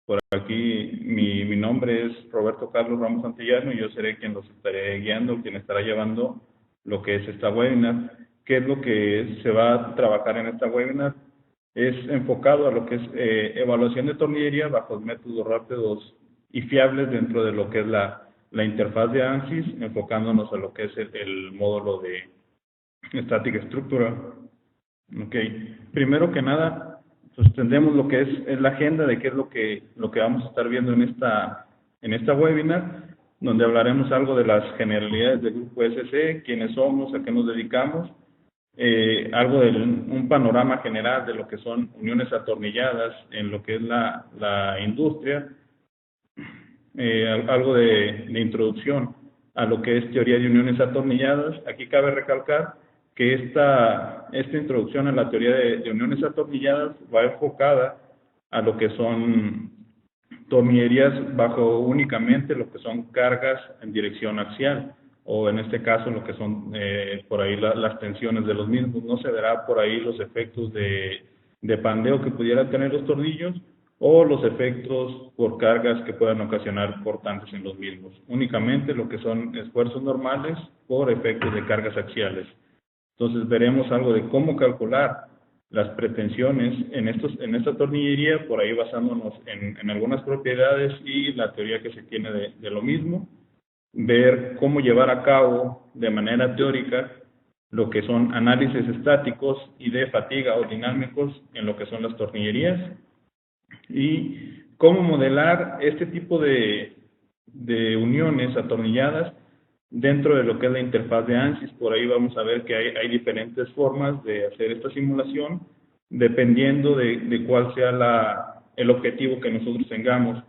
Por aquí mi nombre es Roberto Carlos Ramos Santillano y yo seré quien los estaré guiando, quien estará llevando lo que es esta webinar. ¿Qué es lo que se va a trabajar en esta webinar? Es enfocado a lo que es evaluación de tornillería bajo métodos rápidos y fiables dentro de lo que es la interfaz de ANSYS, enfocándonos a lo que es el módulo de Static Structure. Ok, primero que nada, pues tendremos lo que es la agenda de qué es lo que vamos a estar viendo en esta webinar, donde hablaremos algo de las generalidades del grupo SC, quiénes somos, a qué nos dedicamos, algo de un panorama general de lo que son uniones atornilladas en lo que es la industria, algo de introducción a lo que es teoría de uniones atornilladas. Aquí cabe recalcar que esta introducción a la teoría de uniones atornilladas va enfocada a lo que son tornillerías bajo únicamente lo que son cargas en dirección axial, o en este caso lo que son por ahí las tensiones de los mismos. No se verá por ahí los efectos de pandeo que pudieran tener los tornillos, o los efectos por cargas que puedan ocasionar cortantes en los mismos. Únicamente lo que son esfuerzos normales por efectos de cargas axiales. Entonces veremos algo de cómo calcular las pretensiones en esta tornillería, por ahí basándonos en algunas propiedades y la teoría que se tiene de lo mismo. Ver cómo llevar a cabo de manera teórica lo que son análisis estáticos y de fatiga o dinámicos en lo que son las tornillerías, y cómo modelar este tipo de uniones atornilladas dentro de lo que es la interfaz de ANSYS. Por ahí vamos a ver que hay diferentes formas de hacer esta simulación, dependiendo de cuál sea el objetivo que nosotros tengamos.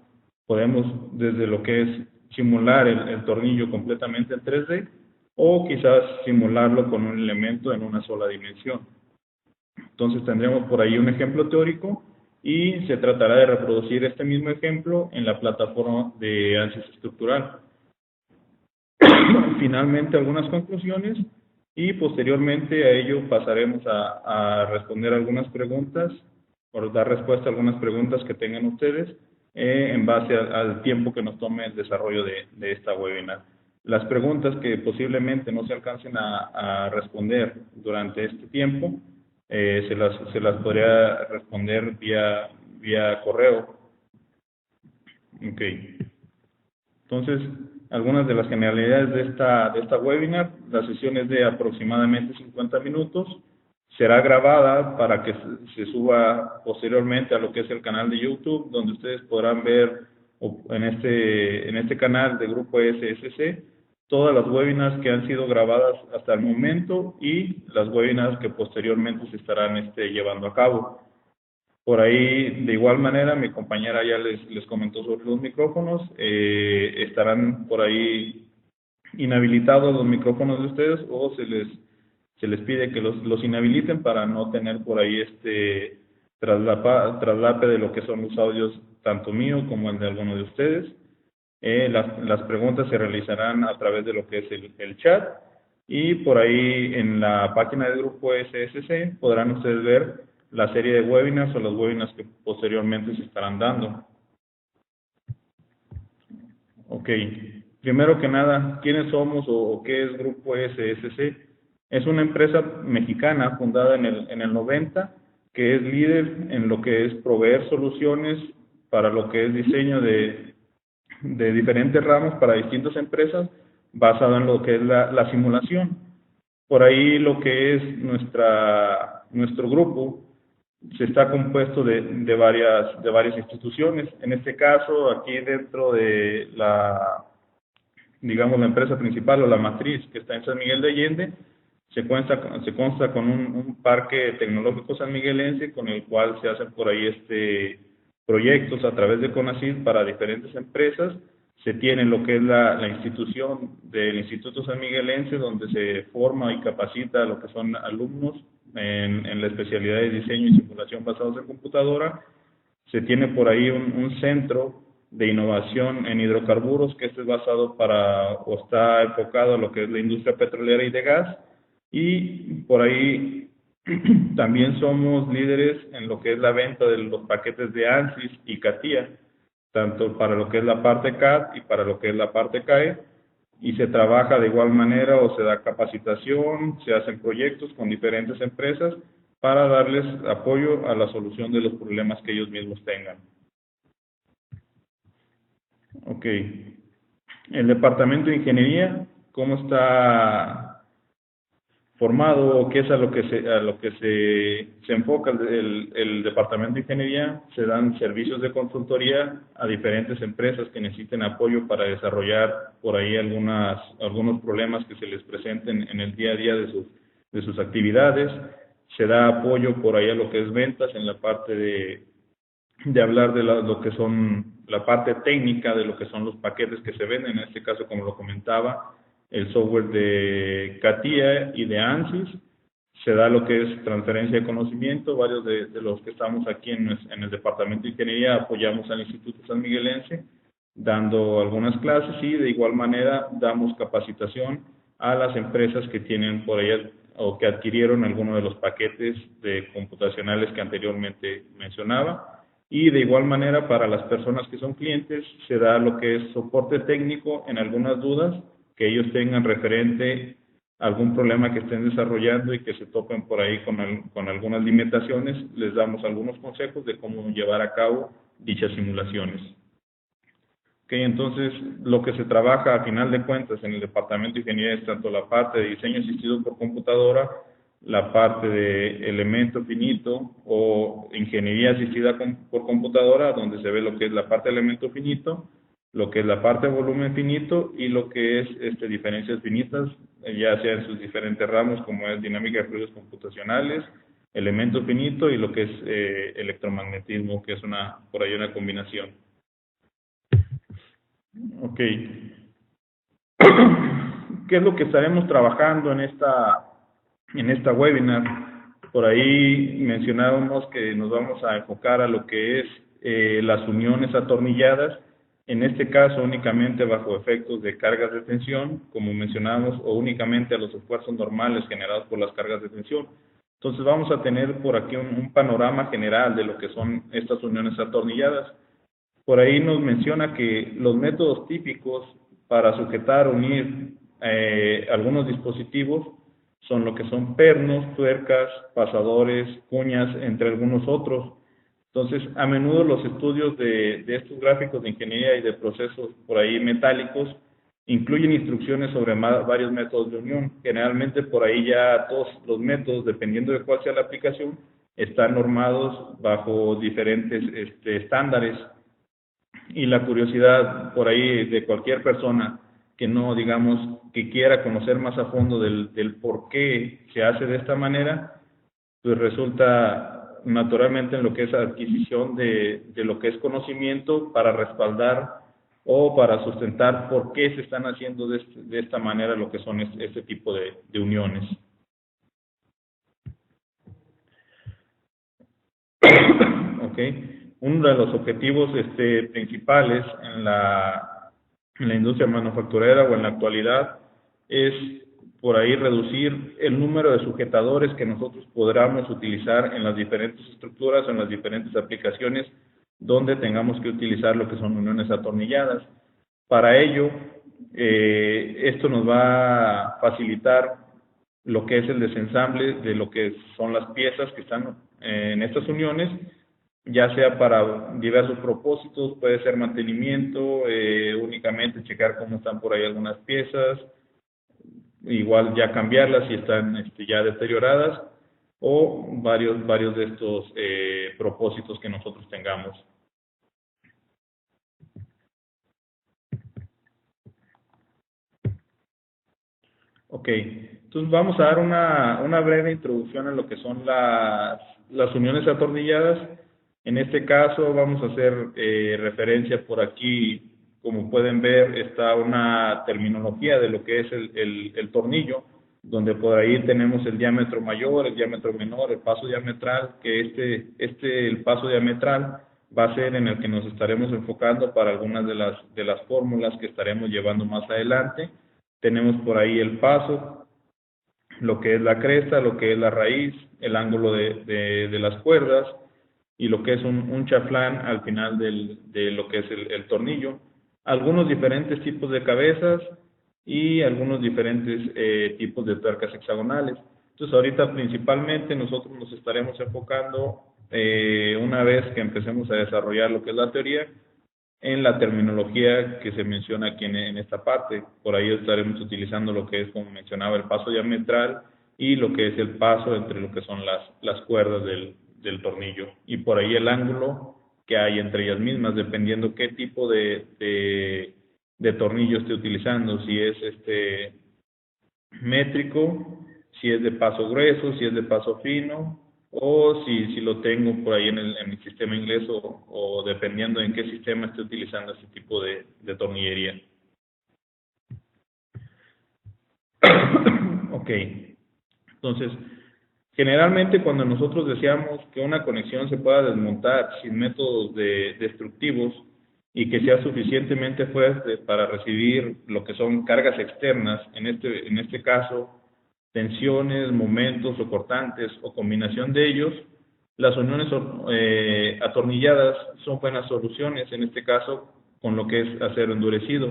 Podemos, desde lo que es simular el tornillo completamente en 3D, o quizás simularlo con un elemento en una sola dimensión. Entonces tendremos por ahí un ejemplo teórico y se tratará de reproducir este mismo ejemplo en la plataforma de ANSYS estructural. Finalmente, algunas conclusiones, y posteriormente a ello pasaremos a responder algunas preguntas, por dar respuesta a algunas preguntas que tengan ustedes en base al tiempo que nos tome el desarrollo de esta webinar. Las preguntas que posiblemente no se alcancen a responder durante este tiempo, se las podría responder vía correo. Ok. Entonces, algunas de las generalidades de esta webinar: la sesión es de aproximadamente 50 minutos, será grabada para que se suba posteriormente a lo que es el canal de YouTube, donde ustedes podrán ver en este canal de Grupo SSC todas las webinars que han sido grabadas hasta el momento y las webinars que posteriormente se estarán llevando a cabo. Por ahí, de igual manera, mi compañera ya les comentó sobre los micrófonos. Estarán por ahí inhabilitados los micrófonos de ustedes, o se les pide que los inhabiliten para no tener por ahí traslape de lo que son los audios, tanto mío como el de alguno de ustedes. Las preguntas se realizarán a través de lo que es el chat, y por ahí en la página del grupo SSC podrán ustedes ver la serie de webinars o los webinars que posteriormente se estarán dando. Ok, primero que nada, ¿quiénes somos o qué es Grupo SSC? Es una empresa mexicana fundada en el 90, que es líder en lo que es proveer soluciones para lo que es diseño de diferentes ramos para distintas empresas, basado en lo que es la simulación. Por ahí lo que es nuestro grupo se está compuesto de varias instituciones. En este caso, aquí dentro de digamos, la empresa principal o la matriz, que está en San Miguel de Allende, se consta con un parque tecnológico sanmiguelense, con el cual se hacen por ahí proyectos a través de CONACYT para diferentes empresas. Se tiene lo que es la institución del Instituto Sanmiguelense, donde se forma y capacita a lo que son alumnos en la especialidad de diseño y simulación basados en computadora. Se tiene por ahí un centro de innovación en hidrocarburos, que es basado o está enfocado a lo que es la industria petrolera y de gas, y por ahí también somos líderes en lo que es la venta de los paquetes de ANSYS y CATIA. tanto para lo que es la parte CAD y para lo que es la parte CAE, y se trabaja de igual manera o se da capacitación, se hacen proyectos con diferentes empresas para darles apoyo a la solución de los problemas que ellos mismos tengan. Ok. El departamento de ingeniería, ¿cómo está formado o qué es a lo que se enfoca el departamento de ingeniería? Se dan servicios de consultoría a diferentes empresas que necesiten apoyo para desarrollar por ahí algunos problemas que se les presenten en el día a día de sus actividades. Se da apoyo por ahí a lo que es ventas en la parte de hablar de lo que son la parte técnica de lo que son los paquetes que se venden, en este caso, como lo comentaba, el software de CATIA y de ANSYS. Se da lo que es transferencia de conocimiento. Varios de los que estamos aquí en el Departamento de Ingeniería apoyamos al Instituto San Miguelense dando algunas clases, y de igual manera damos capacitación a las empresas que tienen por ahí o que adquirieron alguno de los paquetes de computacionales que anteriormente mencionaba. Y de igual manera, para las personas que son clientes, se da lo que es soporte técnico en algunas dudas que ellos tengan referente a algún problema que estén desarrollando y que se topen por ahí con algunas limitaciones. Les damos algunos consejos de cómo llevar a cabo dichas simulaciones. Ok, entonces lo que se trabaja a final de cuentas en el departamento de ingeniería es tanto la parte de diseño asistido por computadora, la parte de elemento finito o ingeniería asistida por computadora, donde se ve lo que es la parte de elemento finito, lo que es la parte de volumen finito y lo que es diferencias finitas, ya sea en sus diferentes ramos, como es dinámica de fluidos computacionales, elemento finito y lo que es electromagnetismo, que es por ahí una combinación. Ok. ¿Qué es lo que estaremos trabajando en esta webinar? Por ahí mencionábamos que nos vamos a enfocar a lo que es las uniones atornilladas, en este caso únicamente bajo efectos de cargas de tensión, como mencionábamos, o únicamente a los esfuerzos normales generados por las cargas de tensión. Entonces vamos a tener por aquí un panorama general de lo que son estas uniones atornilladas. Por ahí nos menciona que los métodos típicos para sujetar o unir algunos dispositivos son lo que son pernos, tuercas, pasadores, cuñas, entre algunos otros. Entonces, a menudo los estudios de estos gráficos de ingeniería y de procesos por ahí metálicos incluyen instrucciones sobre varios métodos de unión. Generalmente por ahí ya todos los métodos, dependiendo de cuál sea la aplicación, están normados bajo diferentes estándares. Y la curiosidad por ahí de cualquier persona que no, digamos, que quiera conocer más a fondo del por qué se hace de esta manera, pues resulta naturalmente en lo que es adquisición de lo que es conocimiento para respaldar o para sustentar por qué se están haciendo de esta manera lo que son este tipo de uniones. Ok. Uno de los objetivos principales en la industria manufacturera o en la actualidad es por ahí reducir el número de sujetadores que nosotros podamos utilizar en las diferentes estructuras o en las diferentes aplicaciones donde tengamos que utilizar lo que son uniones atornilladas. Para ello, esto nos va a facilitar lo que es el desensamble de lo que son las piezas que están en estas uniones, ya sea para diversos propósitos, puede ser mantenimiento, únicamente checar cómo están por ahí algunas piezas, igual ya cambiarlas si están ya deterioradas, o varios de estos propósitos que nosotros tengamos. Ok, entonces vamos a dar una breve introducción a lo que son las uniones atornilladas. En este caso vamos a hacer referencia por aquí, como pueden ver, está una terminología de lo que es el tornillo, donde por ahí tenemos el diámetro mayor, el diámetro menor, el paso diametral, que el paso diametral va a ser en el que nos estaremos enfocando para algunas de las fórmulas que estaremos llevando más adelante. Tenemos por ahí el paso, lo que es la cresta, lo que es la raíz, el ángulo de las cuerdas, y lo que es un chaflán al final de lo que es el tornillo. Algunos diferentes tipos de cabezas y algunos diferentes tipos de tuercas hexagonales. Entonces ahorita principalmente nosotros nos estaremos enfocando, una vez que empecemos a desarrollar lo que es la teoría, en la terminología que se menciona aquí en esta parte. Por ahí estaremos utilizando lo que es, como mencionaba, el paso diametral y lo que es el paso entre lo que son las cuerdas del tornillo. Y por ahí el ángulo que hay entre ellas mismas, dependiendo qué tipo de tornillo esté utilizando, si es métrico, si es de paso grueso, si es de paso fino, o si lo tengo por ahí en el sistema inglés, o dependiendo en qué sistema esté utilizando este tipo de tornillería. Ok, entonces, generalmente cuando nosotros deseamos que una conexión se pueda desmontar sin métodos destructivos y que sea suficientemente fuerte para recibir lo que son cargas externas, en este caso, tensiones, momentos o cortantes o combinación de ellos, las uniones atornilladas son buenas soluciones, en este caso con lo que es acero endurecido.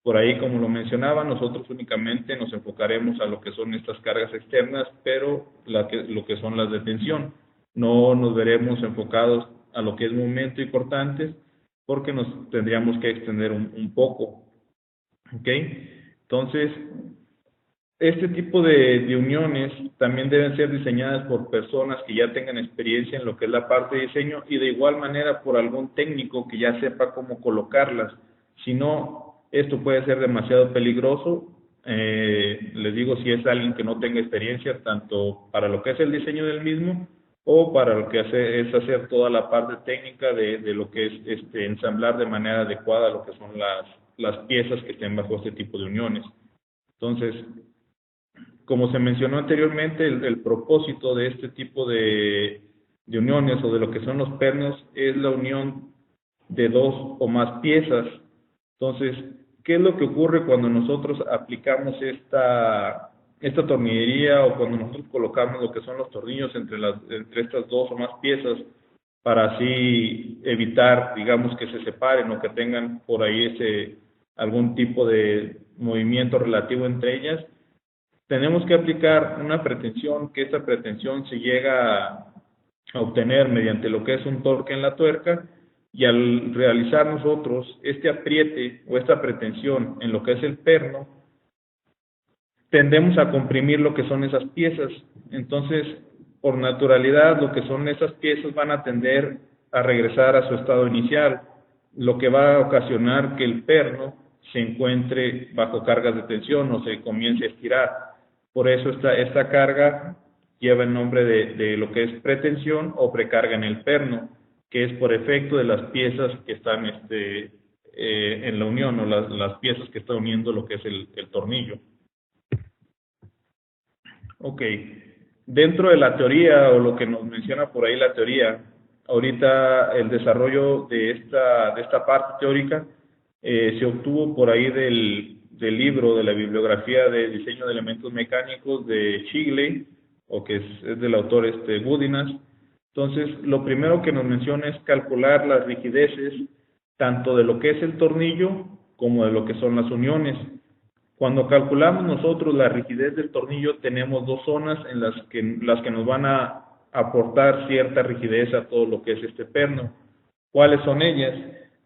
Por ahí, como lo mencionaba, nosotros únicamente nos enfocaremos a lo que son estas cargas externas, pero lo que son las de tensión. No nos veremos enfocados a lo que es momento y cortantes, porque nos tendríamos que extender un poco. ¿Ok? Entonces, este tipo de uniones también deben ser diseñadas por personas que ya tengan experiencia en lo que es la parte de diseño y de igual manera por algún técnico que ya sepa cómo colocarlas. Si no, esto puede ser demasiado peligroso. Les digo, si es alguien que no tenga experiencia, tanto para lo que es el diseño del mismo o para lo que es hacer toda la parte técnica de lo que es ensamblar de manera adecuada lo que son las piezas que estén bajo este tipo de uniones. Entonces, como se mencionó anteriormente, el propósito de este tipo de uniones o de lo que son los pernos es la unión de dos o más piezas. Entonces, ¿qué es lo que ocurre cuando nosotros aplicamos esta tornillería o cuando nosotros colocamos lo que son los tornillos entre estas dos o más piezas para así evitar, digamos, que se separen o que tengan por ahí algún tipo de movimiento relativo entre ellas? Tenemos que aplicar una pretensión, que esta pretensión se llega a obtener mediante lo que es un torque en la tuerca, y al realizar nosotros este apriete o esta pretensión en lo que es el perno, tendemos a comprimir lo que son esas piezas. Entonces, por naturalidad, lo que son esas piezas van a tender a regresar a su estado inicial, lo que va a ocasionar que el perno se encuentre bajo cargas de tensión o se comience a estirar. Por eso esta carga lleva el nombre de lo que es pretensión o precarga en el perno, que es por efecto de las piezas que están en la unión, o las piezas que están uniendo lo que es el tornillo. Ok, dentro de la teoría o lo que nos menciona por ahí la teoría, ahorita el desarrollo de esta parte teórica se obtuvo por ahí del libro, de la bibliografía de diseño de elementos mecánicos de Shigley, o que es del autor Budinas. Entonces, lo primero que nos menciona es calcular las rigideces tanto de lo que es el tornillo como de lo que son las uniones. Cuando calculamos nosotros la rigidez del tornillo, tenemos dos zonas en las que nos van a aportar cierta rigidez a todo lo que es este perno. ¿Cuáles son ellas?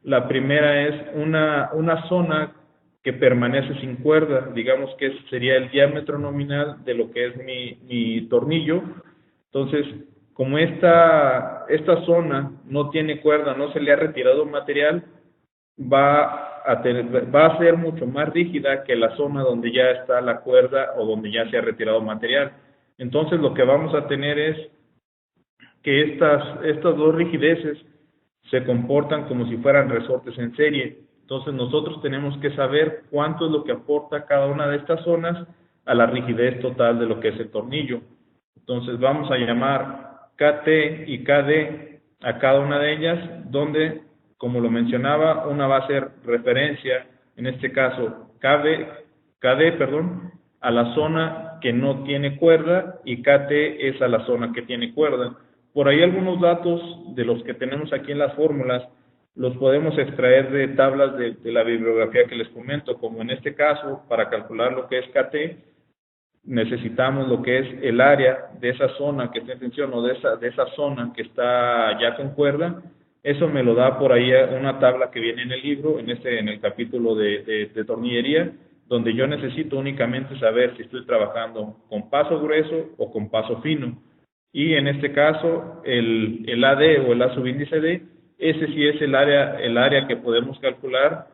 La primera es una zona que permanece sin cuerda, digamos que ese sería el diámetro nominal de lo que es mi tornillo. Entonces, como esta zona no tiene cuerda, no se le ha retirado material, va a ser mucho más rígida que la zona donde ya está la cuerda o donde ya se ha retirado material. Entonces, lo que vamos a tener es que estas dos rigideces se comportan como si fueran resortes en serie. Entonces, nosotros tenemos que saber cuánto es lo que aporta cada una de estas zonas a la rigidez total de lo que es el tornillo. Entonces, vamos a llamar KT y KD a cada una de ellas, donde, como lo mencionaba, una va a ser referencia, en este caso KD, a la zona que no tiene cuerda, y KT es a la zona que tiene cuerda. Por ahí algunos datos de los que tenemos aquí en las fórmulas los podemos extraer de tablas de la bibliografía que les comento, como en este caso, para calcular lo que es KT, necesitamos lo que es el área de esa zona que está en tensión o de esa zona que está ya con cuerda. Eso me lo da por ahí una tabla que viene en el libro, en el capítulo de tornillería, donde yo necesito únicamente saber si estoy trabajando con paso grueso o con paso fino. Y en este caso, el AD o el A subíndice D, ese sí es el área que podemos calcular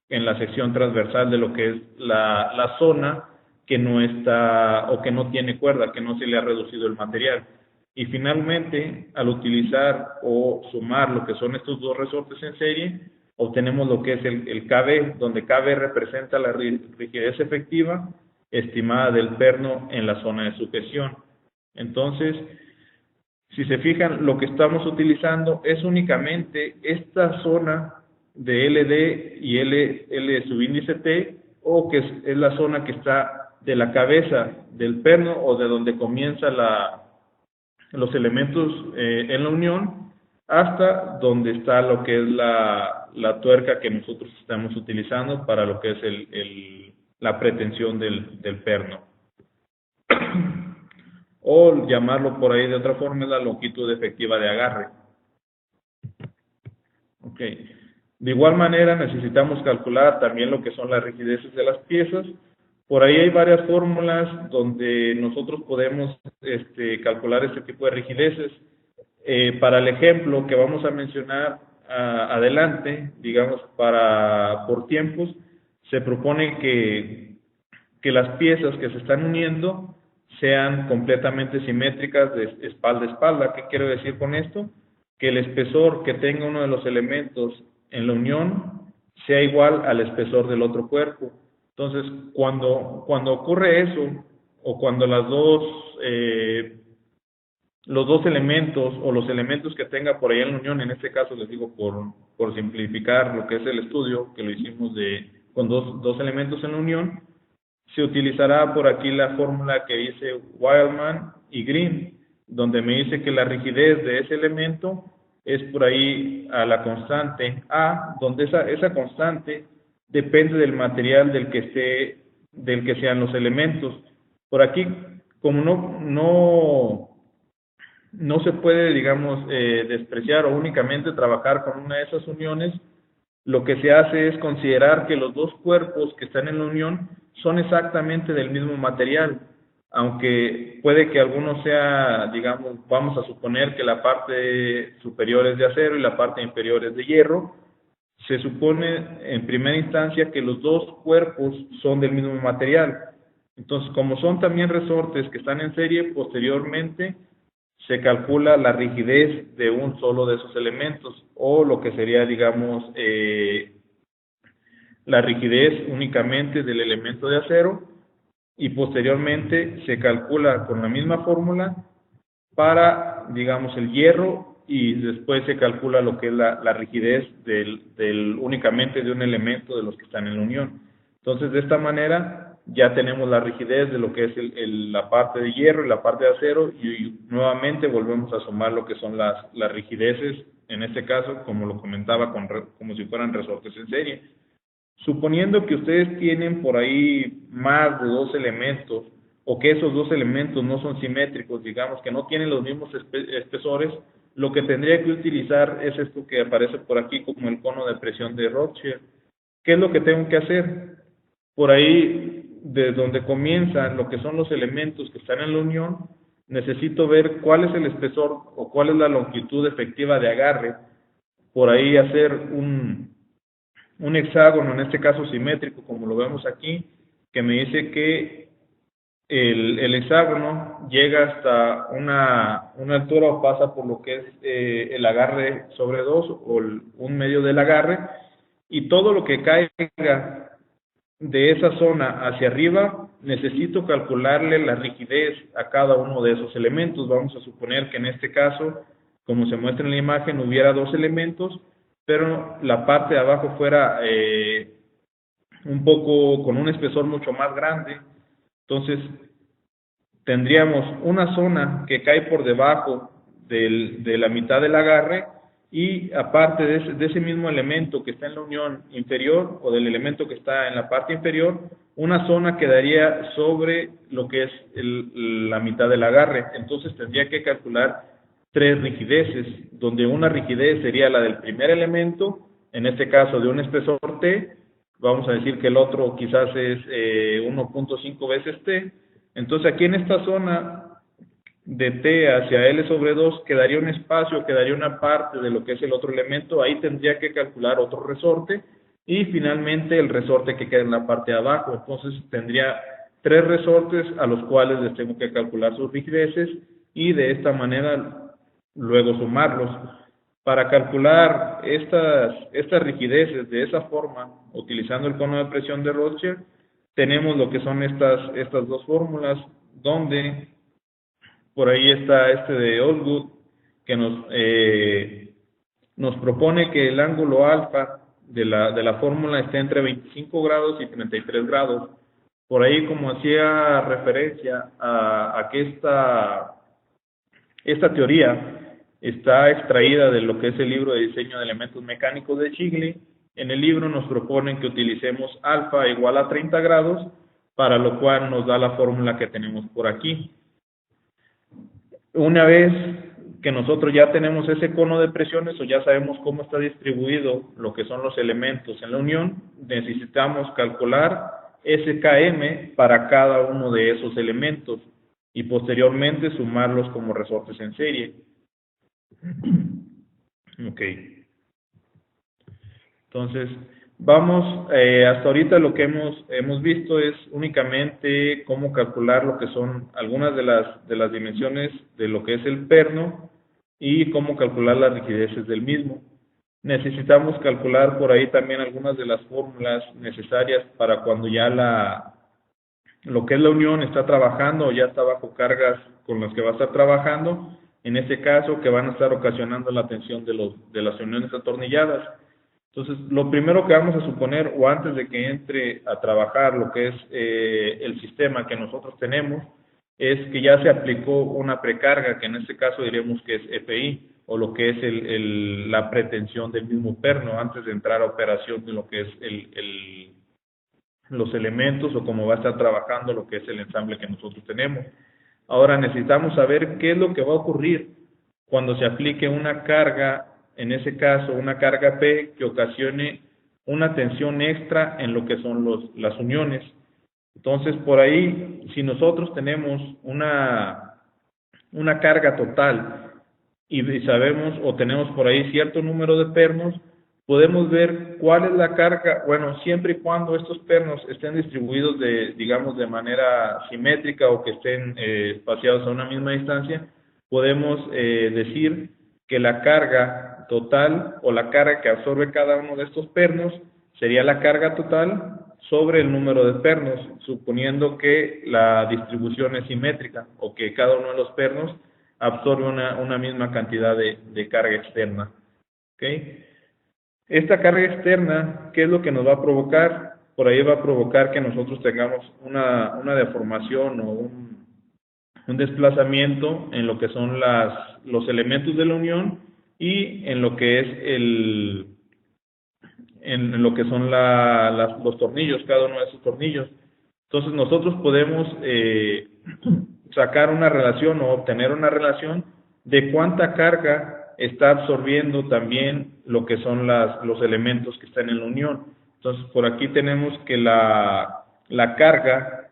en la sección transversal de lo que es la zona que no está o que no tiene cuerda, que no se le ha reducido el material. Y finalmente, al utilizar o sumar lo que son estos dos resortes en serie, obtenemos lo que es el KB, donde KB representa la rigidez efectiva estimada del perno en la zona de sujeción. Entonces, si se fijan, lo que estamos utilizando es únicamente esta zona de LD y L subíndice T, o que es la zona que está de la cabeza del perno o de donde comienza los elementos en la unión hasta donde está lo que es la tuerca que nosotros estamos utilizando para lo que es la pretensión del perno. O llamarlo por ahí de otra forma, es la longitud efectiva de agarre. Ok. De igual manera necesitamos calcular también lo que son las rigideces de las piezas. Por ahí hay varias fórmulas donde nosotros podemos calcular este tipo de rigideces. Para el ejemplo que vamos a mencionar adelante, digamos por tiempos, se propone que las piezas que se están uniendo sean completamente simétricas de espalda a espalda. ¿Qué quiero decir con esto? Que el espesor que tenga uno de los elementos en la unión sea igual al espesor del otro cuerpo. Entonces, cuando ocurre eso, o cuando los dos elementos, o los elementos que tenga por ahí en la unión, en este caso les digo por simplificar lo que es el estudio, que lo hicimos con dos elementos en la unión, se utilizará por aquí la fórmula que dice Wildman y Green, donde me dice que la rigidez de ese elemento es por ahí a la constante A, donde esa constante depende del material del que sean los elementos. Por aquí, como no se puede, digamos, despreciar o únicamente trabajar con una de esas uniones, lo que se hace es considerar que los dos cuerpos que están en la unión son exactamente del mismo material, aunque puede que alguno sea, digamos, vamos a suponer que la parte superior es de acero y la parte inferior es de hierro. Se supone en primera instancia que los dos cuerpos son del mismo material. Entonces, como son también resortes que están en serie, posteriormente se calcula la rigidez de un solo de esos elementos, o lo que sería, digamos, la rigidez únicamente del elemento de acero, y posteriormente se calcula con la misma fórmula para, digamos, el hierro, y después se calcula lo que es la rigidez únicamente de un elemento de los que están en la unión. Entonces, de esta manera ya tenemos la rigidez de lo que es la parte de hierro y la parte de acero, y nuevamente volvemos a sumar lo que son las rigideces, en este caso, como lo comentaba, como si fueran resortes en serie. Suponiendo que ustedes tienen por ahí más de dos elementos, o que esos dos elementos no son simétricos, digamos que no tienen los mismos espesores, lo que tendría que utilizar es esto que aparece por aquí como el cono de presión de Rothschild. ¿Qué es lo que tengo que hacer? Por ahí, de donde comienzan lo que son los elementos que están en la unión, necesito ver cuál es el espesor o cuál es la longitud efectiva de agarre. Por ahí hacer un hexágono, en este caso simétrico, como lo vemos aquí, que me dice que el hexágono llega hasta una altura o pasa por lo que es el agarre sobre 2 o un medio del agarre, y todo lo que caiga de esa zona hacia arriba, necesito calcularle la rigidez a cada uno de esos elementos. Vamos a suponer que en este caso, como se muestra en la imagen, hubiera dos elementos, pero la parte de abajo fuera un poco con un espesor mucho más grande. Entonces, tendríamos una zona que cae por debajo de la mitad del agarre, y aparte de ese mismo elemento que está en la unión inferior o del elemento que está en la parte inferior, una zona quedaría sobre lo que es la mitad del agarre. Entonces tendría que calcular 3 rigideces, donde una rigidez sería la del primer elemento, en este caso de un espesor T, vamos a decir que el otro quizás es 1.5 veces T. Entonces aquí en esta zona de T hacia L sobre 2 quedaría un espacio, quedaría una parte de lo que es el otro elemento, ahí tendría que calcular otro resorte, y finalmente el resorte que queda en la parte de abajo. Entonces tendría 3 resortes a los cuales les tengo que calcular sus rigideces, y de esta manera luego sumarlos. Para calcular estas rigideces de esa forma, utilizando el cono de presión de Rothschild, tenemos lo que son estas dos fórmulas, donde por ahí está de Osgood, que nos propone que el ángulo alfa de la fórmula esté entre 25 grados y 33 grados. Por ahí, como hacía referencia a que esta teoría está extraída de lo que es el libro de diseño de elementos mecánicos de Shigley. En el libro nos proponen que utilicemos alfa igual a 30 grados, para lo cual nos da la fórmula que tenemos por aquí. Una vez que nosotros ya tenemos ese cono de presiones, o ya sabemos cómo está distribuido lo que son los elementos en la unión, necesitamos calcular SKM para cada uno de esos elementos y posteriormente sumarlos como resortes en serie. Ok. Entonces, vamos, hasta ahorita lo que hemos visto es únicamente cómo calcular lo que son algunas de las dimensiones de lo que es el perno y cómo calcular las rigideces del mismo. Necesitamos calcular por ahí también algunas de las fórmulas necesarias para cuando ya lo que es la unión está trabajando o ya está bajo cargas con las que va a estar trabajando, en este caso que van a estar ocasionando la tensión de las uniones atornilladas. Entonces, lo primero que vamos a suponer, o antes de que entre a trabajar lo que es el sistema que nosotros tenemos, es que ya se aplicó una precarga, que en este caso diremos que es FI, o lo que es la pretensión del mismo perno, antes de entrar a operación de lo que es los elementos, o cómo va a estar trabajando lo que es el ensamble que nosotros tenemos. Ahora necesitamos saber qué es lo que va a ocurrir cuando se aplique una carga, en ese caso una carga P, que ocasione una tensión extra en lo que son las uniones. Entonces, por ahí, si nosotros tenemos una carga total y sabemos o tenemos por ahí cierto número de pernos, podemos ver cuál es la carga, bueno, siempre y cuando estos pernos estén distribuidos digamos, de manera simétrica, o que estén espaciados a una misma distancia, podemos decir que la carga total, o la carga que absorbe cada uno de estos pernos, sería la carga total sobre el número de pernos, suponiendo que la distribución es simétrica, o que cada uno de los pernos absorbe una misma cantidad de carga externa. ¿Okay? Esta carga externa, ¿qué es lo que nos va a provocar? Por ahí va a provocar que nosotros tengamos una deformación o un desplazamiento en lo que son los elementos de la unión, y en lo que es en lo que son los tornillos, cada uno de esos tornillos. Entonces nosotros podemos sacar una relación, o obtener una relación de cuánta carga está absorbiendo también lo que son los elementos que están en la unión. Entonces, por aquí tenemos que la carga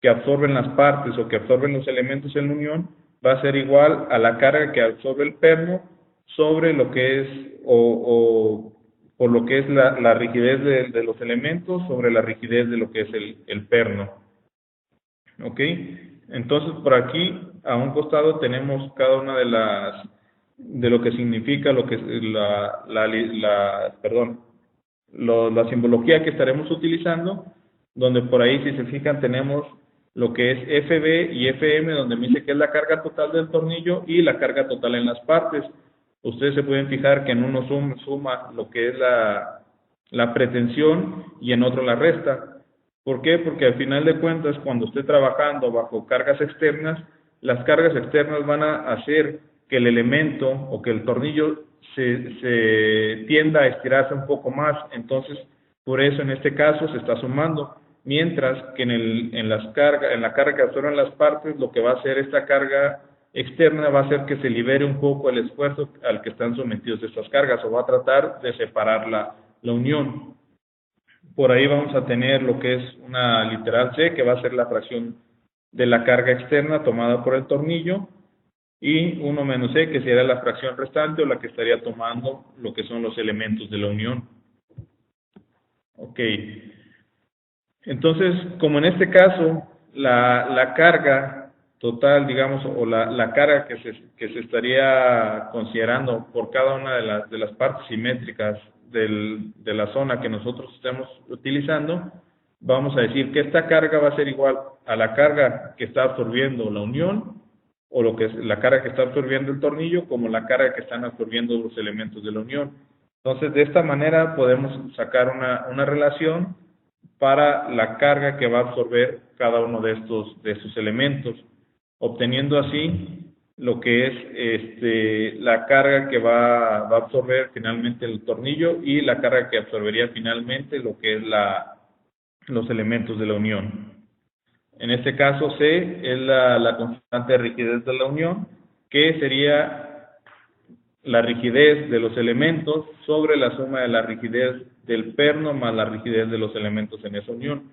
que absorben las partes, o que absorben los elementos en la unión, va a ser igual a la carga que absorbe el perno sobre lo que es, o por lo que es la rigidez de los elementos sobre la rigidez de lo que es el perno. ¿Ok? Entonces, por aquí, a un costado, tenemos cada una de lo que significa lo que es la simbología que estaremos utilizando, donde por ahí, si se fijan, tenemos lo que es FB y FM, donde me dice que es la carga total del tornillo y la carga total en las partes. Ustedes se pueden fijar que en uno suma lo que es la pretensión, y en otro la resta. ¿Por qué? Porque al final de cuentas, cuando esté trabajando bajo cargas externas, las cargas externas van a hacer que el elemento o que el tornillo se tienda a estirarse un poco más. Entonces, por eso en este caso se está sumando, mientras que en la carga que absorben las partes, lo que va a hacer esta carga externa va a hacer que se libere un poco el esfuerzo al que están sometidos estas cargas, o va a tratar de separar la unión. Por ahí vamos a tener lo que es una literal C, que va a ser la fracción de la carga externa tomada por el tornillo, y 1 menos C, que sería la fracción restante, o la que estaría tomando lo que son los elementos de la unión. Ok. Entonces, como en este caso, la carga total, digamos, o la carga que se estaría considerando por cada una de las partes simétricas de la zona que nosotros estemos utilizando, vamos a decir que esta carga va a ser igual a la carga que está absorbiendo la unión, o lo que es la carga que está absorbiendo el tornillo, como la carga que están absorbiendo los elementos de la unión. Entonces, de esta manera podemos sacar una relación para la carga que va a absorber cada uno de estos elementos, obteniendo así lo que es la carga que va a absorber finalmente el tornillo, y la carga que absorbería finalmente lo que es los elementos de la unión. En este caso, C es la constante de rigidez de la unión, que sería la rigidez de los elementos sobre la suma de la rigidez del perno más la rigidez de los elementos en esa unión.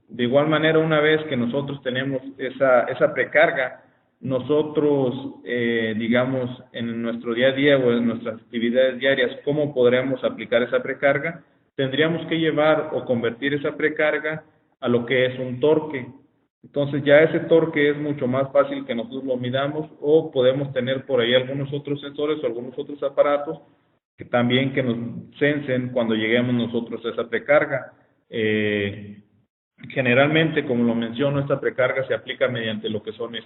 De igual manera, una vez que nosotros tenemos esa precarga, nosotros, digamos, en nuestro día a día o en nuestras actividades diarias, ¿cómo podremos aplicar esa precarga? Tendríamos que llevar o convertir esa precarga a lo que es un torque. Entonces ya ese torque es mucho más fácil que nosotros lo midamos, o podemos tener por ahí algunos otros sensores o algunos otros aparatos que también que nos sensen cuando lleguemos nosotros a esa precarga. Generalmente, como lo menciono, esta precarga se aplica mediante lo que son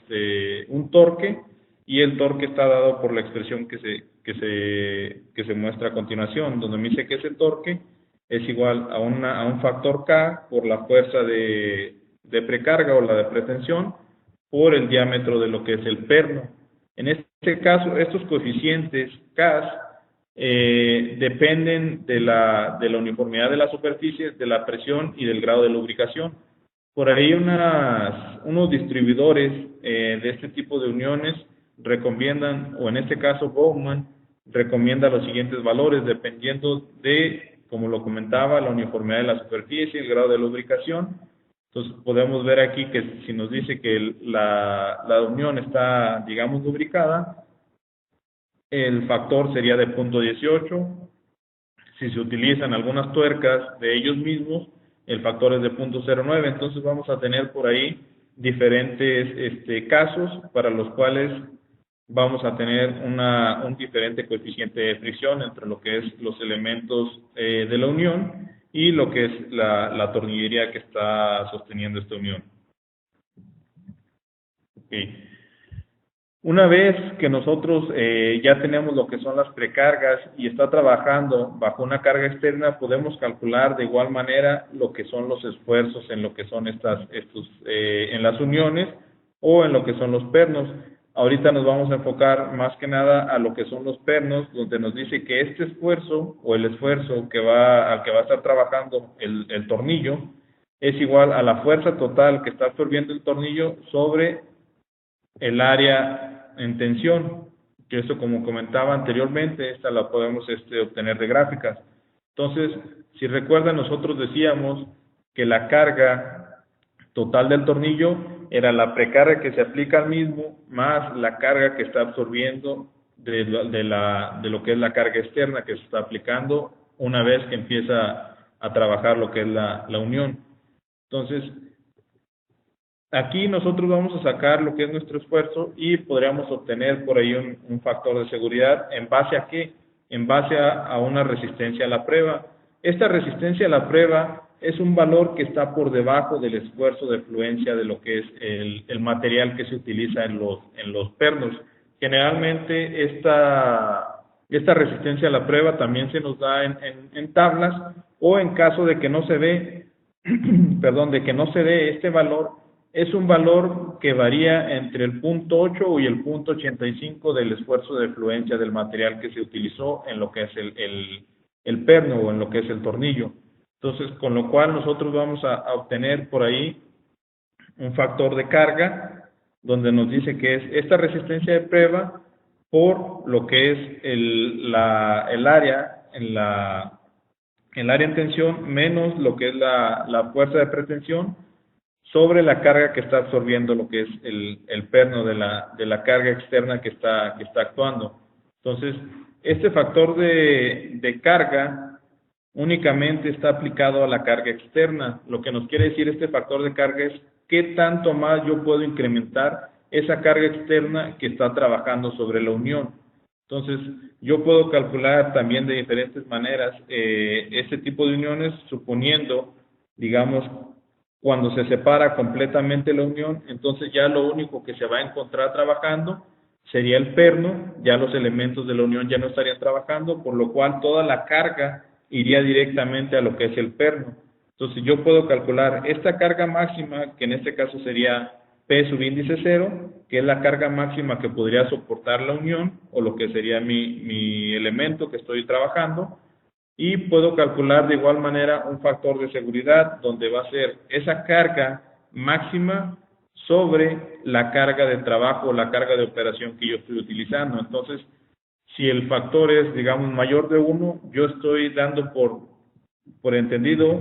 un torque, y el torque está dado por la expresión que se muestra a continuación, donde me dice que ese torque es igual a un factor K por la fuerza de precarga o la de pretensión por el diámetro de lo que es el perno. En este caso, estos coeficientes K dependen de la uniformidad de la superficie, de la presión y del grado de lubricación. Por ahí unos distribuidores de este tipo de uniones recomiendan, o en este caso Bowman recomienda los siguientes valores, dependiendo de, como lo comentaba, la uniformidad de la superficie y el grado de lubricación. Entonces podemos ver aquí que si nos dice que la unión está, digamos, lubricada, el factor sería de 0.18. Si se utilizan algunas tuercas de ellos mismos, el factor es de 0.09. Entonces vamos a tener por ahí diferentes casos para los cuales vamos a tener un diferente coeficiente de fricción entre lo que es los elementos de la unión y lo que es la tornillería que está sosteniendo esta unión. Okay. Una vez que nosotros ya tenemos lo que son las precargas y está trabajando bajo una carga externa, podemos calcular de igual manera lo que son los esfuerzos en lo que son en las uniones o en lo que son los pernos. Ahorita nos vamos a enfocar más que nada a lo que son los pernos, donde nos dice que este esfuerzo o el esfuerzo al que va a estar trabajando el tornillo es igual a la fuerza total que está absorbiendo el tornillo sobre el área en tensión, que eso, como comentaba anteriormente, esta la podemos obtener de gráficas. Entonces, si recuerdan, nosotros decíamos que la carga total del tornillo era la precarga que se aplica al mismo más la carga que está absorbiendo de lo que es la carga externa que se está aplicando una vez que empieza a trabajar lo que es la unión. Entonces, aquí nosotros vamos a sacar lo que es nuestro esfuerzo y podríamos obtener por ahí un factor de seguridad. ¿En base a qué? En base a una resistencia a la prueba. Esta resistencia a la prueba es un valor que está por debajo del esfuerzo de fluencia de lo que es el material que se utiliza en los pernos. Generalmente esta resistencia a la prueba también se nos da en tablas, o en caso de que no se dé, perdón, de que no se dé este valor, es un valor que varía entre el 0.8 y el 0.85 del esfuerzo de fluencia del material que se utilizó en lo que es el perno o en lo que es el tornillo. Entonces, con lo cual nosotros vamos a obtener por ahí un factor de carga, donde nos dice que es esta resistencia de prueba por lo que es el área en tensión menos lo que es la fuerza de pretensión sobre la carga que está absorbiendo lo que es el perno de la carga externa que está actuando. Entonces, este factor de carga únicamente está aplicado a la carga externa. Lo que nos quiere decir este factor de carga es qué tanto más yo puedo incrementar esa carga externa que está trabajando sobre la unión. Entonces, yo puedo calcular también de diferentes maneras este tipo de uniones, suponiendo, digamos, cuando se separa completamente la unión, entonces ya lo único que se va a encontrar trabajando sería el perno, ya los elementos de la unión ya no estarían trabajando, por lo cual toda la carga iría directamente a lo que es el perno. Entonces yo puedo calcular esta carga máxima, que en este caso sería P subíndice 0, que es la carga máxima que podría soportar la unión, o lo que sería mi elemento que estoy trabajando, y puedo calcular de igual manera un factor de seguridad, donde va a ser esa carga máxima sobre la carga de trabajo o la carga de operación que yo estoy utilizando. Entonces, si el factor es, digamos, mayor de 1, yo estoy dando por entendido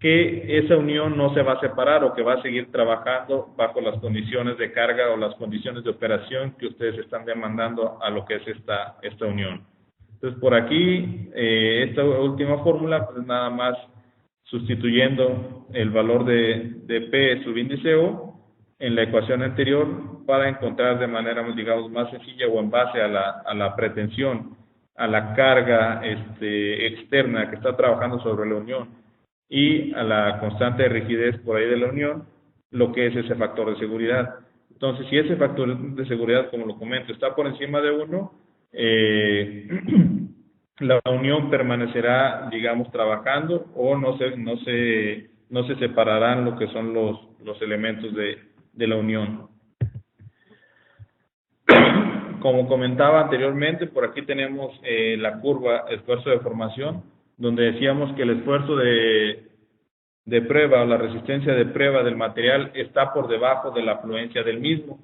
que esa unión no se va a separar o que va a seguir trabajando bajo las condiciones de carga o las condiciones de operación que ustedes están demandando a lo que es esta unión. Entonces, por aquí, esta última fórmula, pues nada más sustituyendo el valor de P subíndice O en la ecuación anterior para encontrar de manera, digamos, más sencilla o en base a la pretensión, a la carga externa que está trabajando sobre la unión y a la constante de rigidez por ahí de la unión, lo que es ese factor de seguridad. Entonces, si ese factor de seguridad, como lo comento, está por encima de 1, la unión permanecerá, digamos, trabajando o no se separarán lo que son los elementos de la unión. Como comentaba anteriormente, por aquí tenemos la curva esfuerzo de formación, donde decíamos que el esfuerzo de prueba o la resistencia de prueba del material está por debajo de la afluencia del mismo.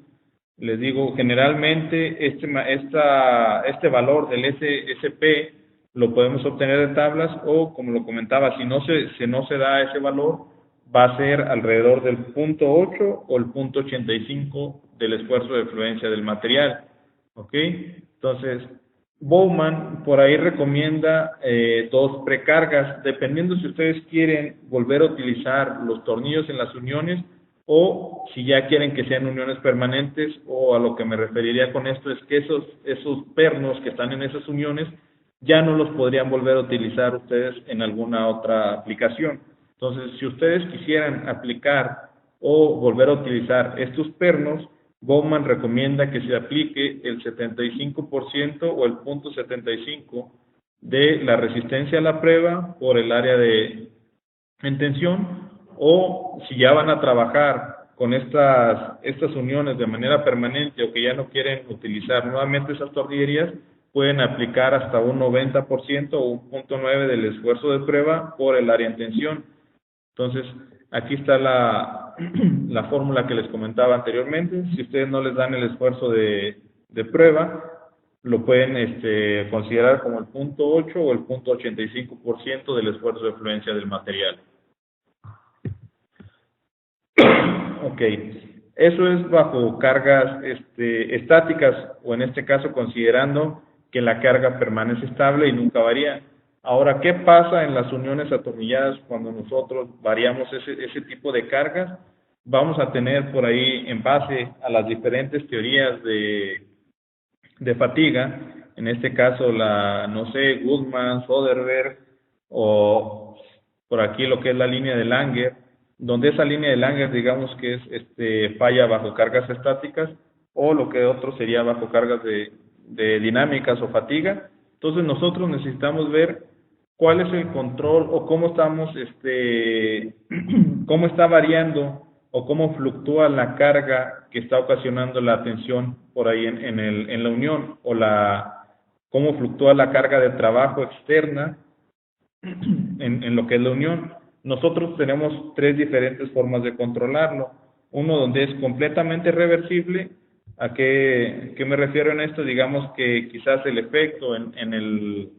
Les digo, generalmente este valor del SP lo podemos obtener de tablas o, como lo comentaba, si no se da ese valor, va a ser alrededor del 0.8 o el 0.85 del esfuerzo de fluencia del material. ¿Ok? Entonces, Bowman por ahí recomienda 2 precargas, dependiendo si ustedes quieren volver a utilizar los tornillos en las uniones o si ya quieren que sean uniones permanentes, o a lo que me referiría con esto es que esos pernos que están en esas uniones ya no los podrían volver a utilizar ustedes en alguna otra aplicación. Entonces, si ustedes quisieran aplicar o volver a utilizar estos pernos, Bowman recomienda que se aplique el 75% o el 0.75 de la resistencia a la prueba por el área en tensión, o si ya van a trabajar con estas uniones de manera permanente o que ya no quieren utilizar nuevamente esas tornillerías, pueden aplicar hasta un 90% o un 0.9 del esfuerzo de prueba por el área en tensión. Entonces, aquí está la fórmula que les comentaba anteriormente. Si ustedes no les dan el esfuerzo de prueba, lo pueden considerar como el 0.8 o el 0.85% del esfuerzo de fluencia del material. Ok, eso es bajo cargas estáticas, o en este caso considerando que la carga permanece estable y nunca varía. Ahora, ¿qué pasa en las uniones atornilladas cuando nosotros variamos ese tipo de cargas? Vamos a tener por ahí, en base a las diferentes teorías de fatiga, en este caso Goodman, Soderberg, o por aquí lo que es la línea de Langer, donde esa línea de Langer, digamos que es falla bajo cargas estáticas, o lo que otro sería bajo cargas de dinámicas o fatiga. Entonces nosotros necesitamos ver cuál es el control o cómo estamos, cómo está variando o cómo fluctúa la carga que está ocasionando la tensión por ahí en la unión, o cómo fluctúa la carga de trabajo externa en lo que es la unión. Nosotros tenemos tres diferentes formas de controlarlo. Uno donde es completamente reversible. ¿A qué me refiero en esto? Digamos que quizás el efecto en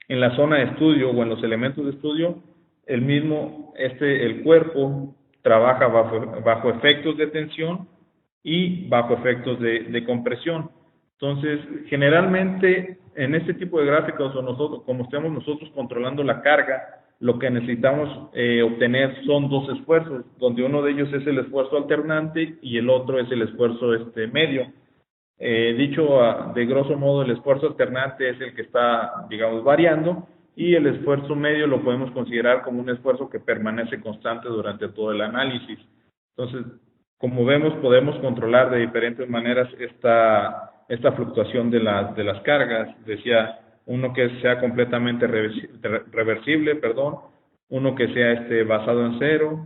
la zona de estudio o en los elementos de estudio, el cuerpo trabaja bajo efectos de tensión y bajo efectos de compresión. Entonces, generalmente en este tipo de gráficos, como estemos nosotros controlando la carga, lo que necesitamos obtener son dos esfuerzos, donde uno de ellos es el esfuerzo alternante y el otro es el esfuerzo medio. Dicho de grosso modo, el esfuerzo alternante es el que está, digamos, variando, y el esfuerzo medio lo podemos considerar como un esfuerzo que permanece constante durante todo el análisis. Entonces, como vemos, podemos controlar de diferentes maneras esta fluctuación de las cargas. Decía, uno que sea completamente reversible, uno que sea basado en cero,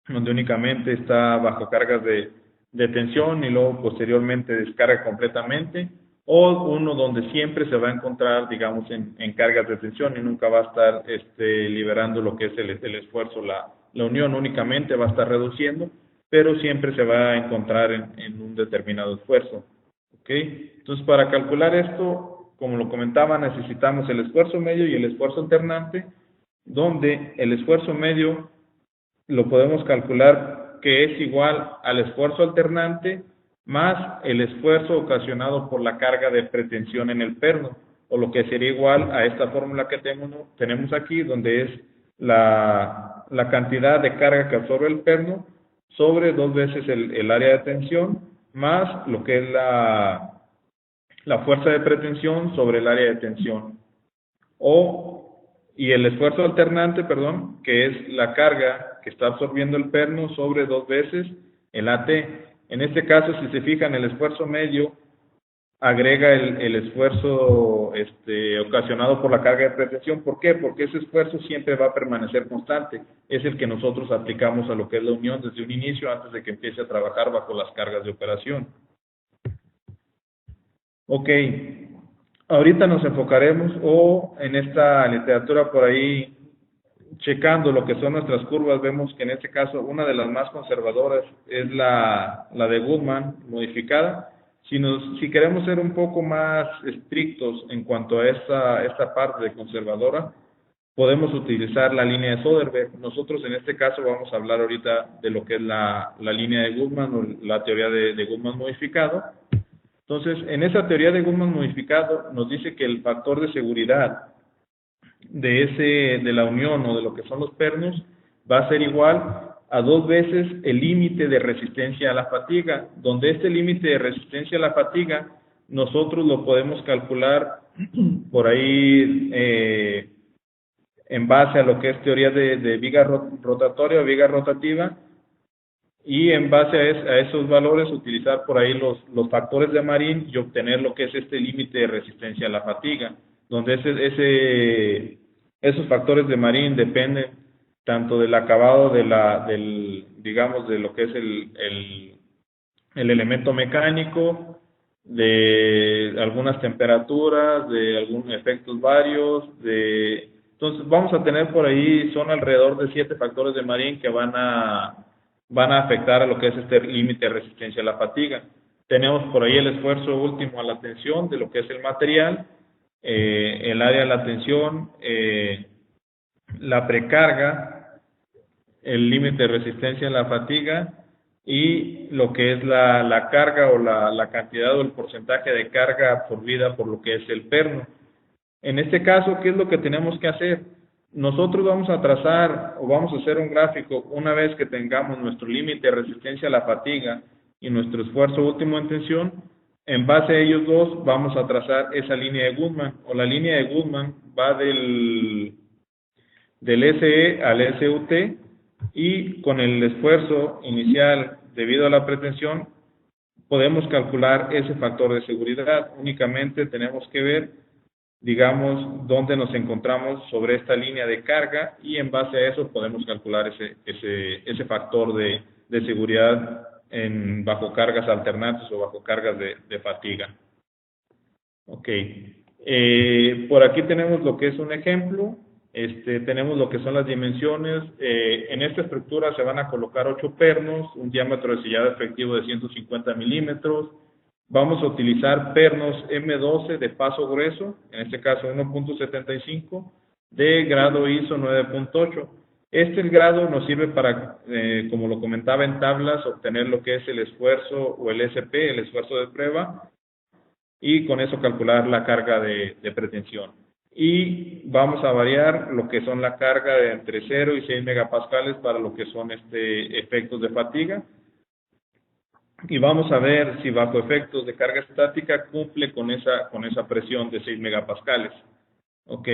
donde únicamente está bajo cargas de tensión y luego posteriormente descarga completamente, o uno donde siempre se va a encontrar, digamos, en cargas de tensión y nunca va a estar liberando lo que es el esfuerzo. La unión únicamente va a estar reduciendo, pero siempre se va a encontrar en un determinado esfuerzo. ¿Ok? Entonces, para calcular esto, como lo comentaba, necesitamos el esfuerzo medio y el esfuerzo alternante, donde el esfuerzo medio lo podemos calcular que es igual al esfuerzo alternante más el esfuerzo ocasionado por la carga de pretensión en el perno, o lo que sería igual a esta fórmula que tenemos aquí, donde es la cantidad de carga que absorbe el perno sobre 2 veces el área de tensión, más lo que es la fuerza de pretensión sobre el área de tensión. Y el esfuerzo alternante, que es la carga que está absorbiendo el perno sobre 2 veces el AT. En este caso, si se fijan, el esfuerzo medio agrega el esfuerzo ocasionado por la carga de pretensión. ¿Por qué? Porque ese esfuerzo siempre va a permanecer constante. Es el que nosotros aplicamos a lo que es la unión desde un inicio, antes de que empiece a trabajar bajo las cargas de operación. Ok, ahorita nos enfocaremos en esta literatura por ahí, checando lo que son nuestras curvas, vemos que en este caso una de las más conservadoras es la de Goodman modificada. Si queremos ser un poco más estrictos en cuanto a esta parte de conservadora, podemos utilizar la línea de Soderbergh. Nosotros en este caso vamos a hablar ahorita de lo que es la línea de Goodman, o la teoría de Goodman modificado. Entonces, en esa teoría de Goodman modificado nos dice que el factor de seguridad de la unión o de lo que son los pernos va a ser igual a 2 veces el límite de resistencia a la fatiga, donde este límite de resistencia a la fatiga nosotros lo podemos calcular por ahí en base a lo que es teoría de viga rotatoria o viga rotativa, y en base a esos valores utilizar por ahí los factores de Marin y obtener lo que es este límite de resistencia a la fatiga, donde esos factores de Marin dependen tanto del acabado digamos, de lo que es el elemento mecánico, de algunas temperaturas, de algunos efectos varios, entonces vamos a tener por ahí, son alrededor de 7 factores de Marin que van a afectar a lo que es este límite de resistencia a la fatiga. Tenemos por ahí el esfuerzo último a la tensión de lo que es el material, el área de la tensión, la precarga, el límite de resistencia a la fatiga y lo que es la carga o la cantidad o el porcentaje de carga absorbida por lo que es el perno. En este caso, ¿qué es lo que tenemos que hacer? Nosotros vamos a trazar o vamos a hacer un gráfico una vez que tengamos nuestro límite de resistencia a la fatiga y nuestro esfuerzo último en tensión. En base a ellos dos vamos a trazar esa línea de Goodman, o la línea de Goodman va del SE al SUT, y con el esfuerzo inicial debido a la pretensión podemos calcular ese factor de seguridad. Únicamente tenemos que ver digamos, dónde nos encontramos sobre esta línea de carga y en base a eso podemos calcular ese factor de seguridad bajo cargas alternantes o bajo cargas de fatiga. Ok. Por aquí tenemos lo que es un ejemplo. Tenemos lo que son las dimensiones. En esta estructura se van a colocar 8 pernos, un diámetro de sellado efectivo de 150 milímetros. Vamos a utilizar pernos M12 de paso grueso, en este caso 1.75, de grado ISO 9.8. El grado nos sirve para, como lo comentaba en tablas, obtener lo que es el esfuerzo o el SP, el esfuerzo de prueba, y con eso calcular la carga de pretensión. Y vamos a variar lo que son la carga de entre 0 y 6 megapascales para lo que son efectos de fatiga. Y vamos a ver si bajo efectos de carga estática cumple con esa presión de 6 megapascales. Ok.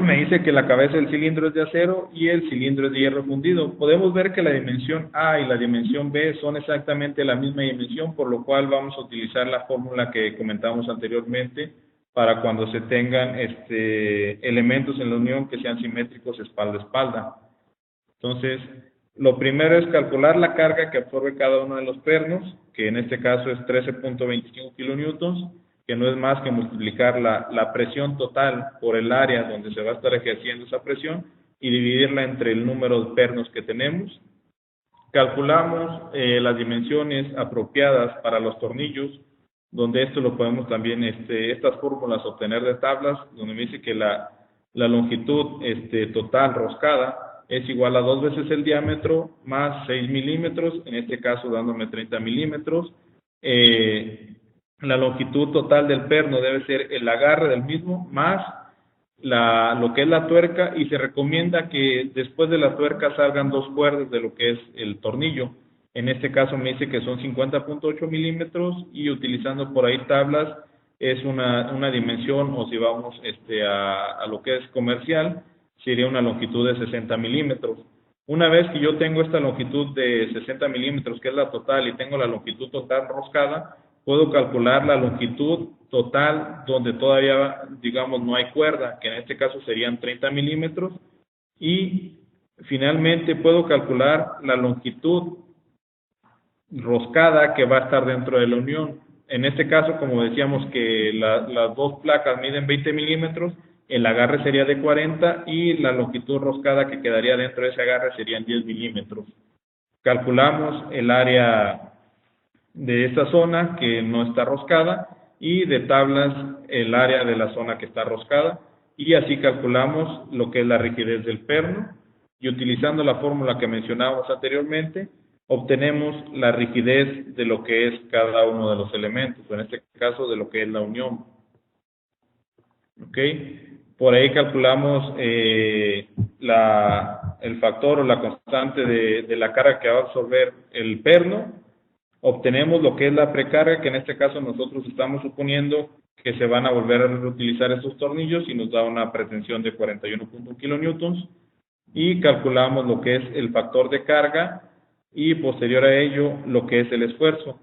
Me dice que la cabeza del cilindro es de acero y el cilindro es de hierro fundido. Podemos ver que la dimensión A y la dimensión B son exactamente la misma dimensión, por lo cual vamos a utilizar la fórmula que comentamos anteriormente para cuando se tengan elementos en la unión que sean simétricos espalda a espalda. Entonces, lo primero es calcular la carga que absorbe cada uno de los pernos, que en este caso es 13.25 kilonewtons, que no es más que multiplicar la presión total por el área donde se va a estar ejerciendo esa presión y dividirla entre el número de pernos que tenemos. Calculamos las dimensiones apropiadas para los tornillos, donde esto lo podemos también, estas fórmulas obtener de tablas, donde me dice que la longitud total roscada es igual a 2 veces el diámetro más 6 milímetros, en este caso dándome 30 milímetros. La longitud total del perno debe ser el agarre del mismo más lo que es la tuerca, y se recomienda que después de la tuerca salgan 2 cuerdas de lo que es el tornillo. En este caso me dice que son 50.8 milímetros y utilizando por ahí tablas es una dimensión, o si vamos a lo que es comercial, sería una longitud de 60 milímetros. Una vez que yo tengo esta longitud de 60 milímetros, que es la total, y tengo la longitud total roscada, puedo calcular la longitud total donde todavía, digamos, no hay cuerda, que en este caso serían 30 milímetros, y finalmente puedo calcular la longitud roscada que va a estar dentro de la unión. En este caso, como decíamos que las 2 placas miden 20 milímetros, el agarre sería de 40 y la longitud roscada que quedaría dentro de ese agarre serían 10 milímetros. Calculamos el área de esta zona que no está roscada y de tablas el área de la zona que está roscada, y así calculamos lo que es la rigidez del perno, y utilizando la fórmula que mencionábamos anteriormente obtenemos la rigidez de lo que es cada uno de los elementos, en este caso de lo que es la unión. ¿Ok? Por ahí calculamos el factor o la constante de la carga que va a absorber el perno. Obtenemos lo que es la precarga, que en este caso nosotros estamos suponiendo que se van a volver a reutilizar estos tornillos, y nos da una pretensión de 41.1 kilonewtons. Y calculamos lo que es el factor de carga y posterior a ello lo que es el esfuerzo.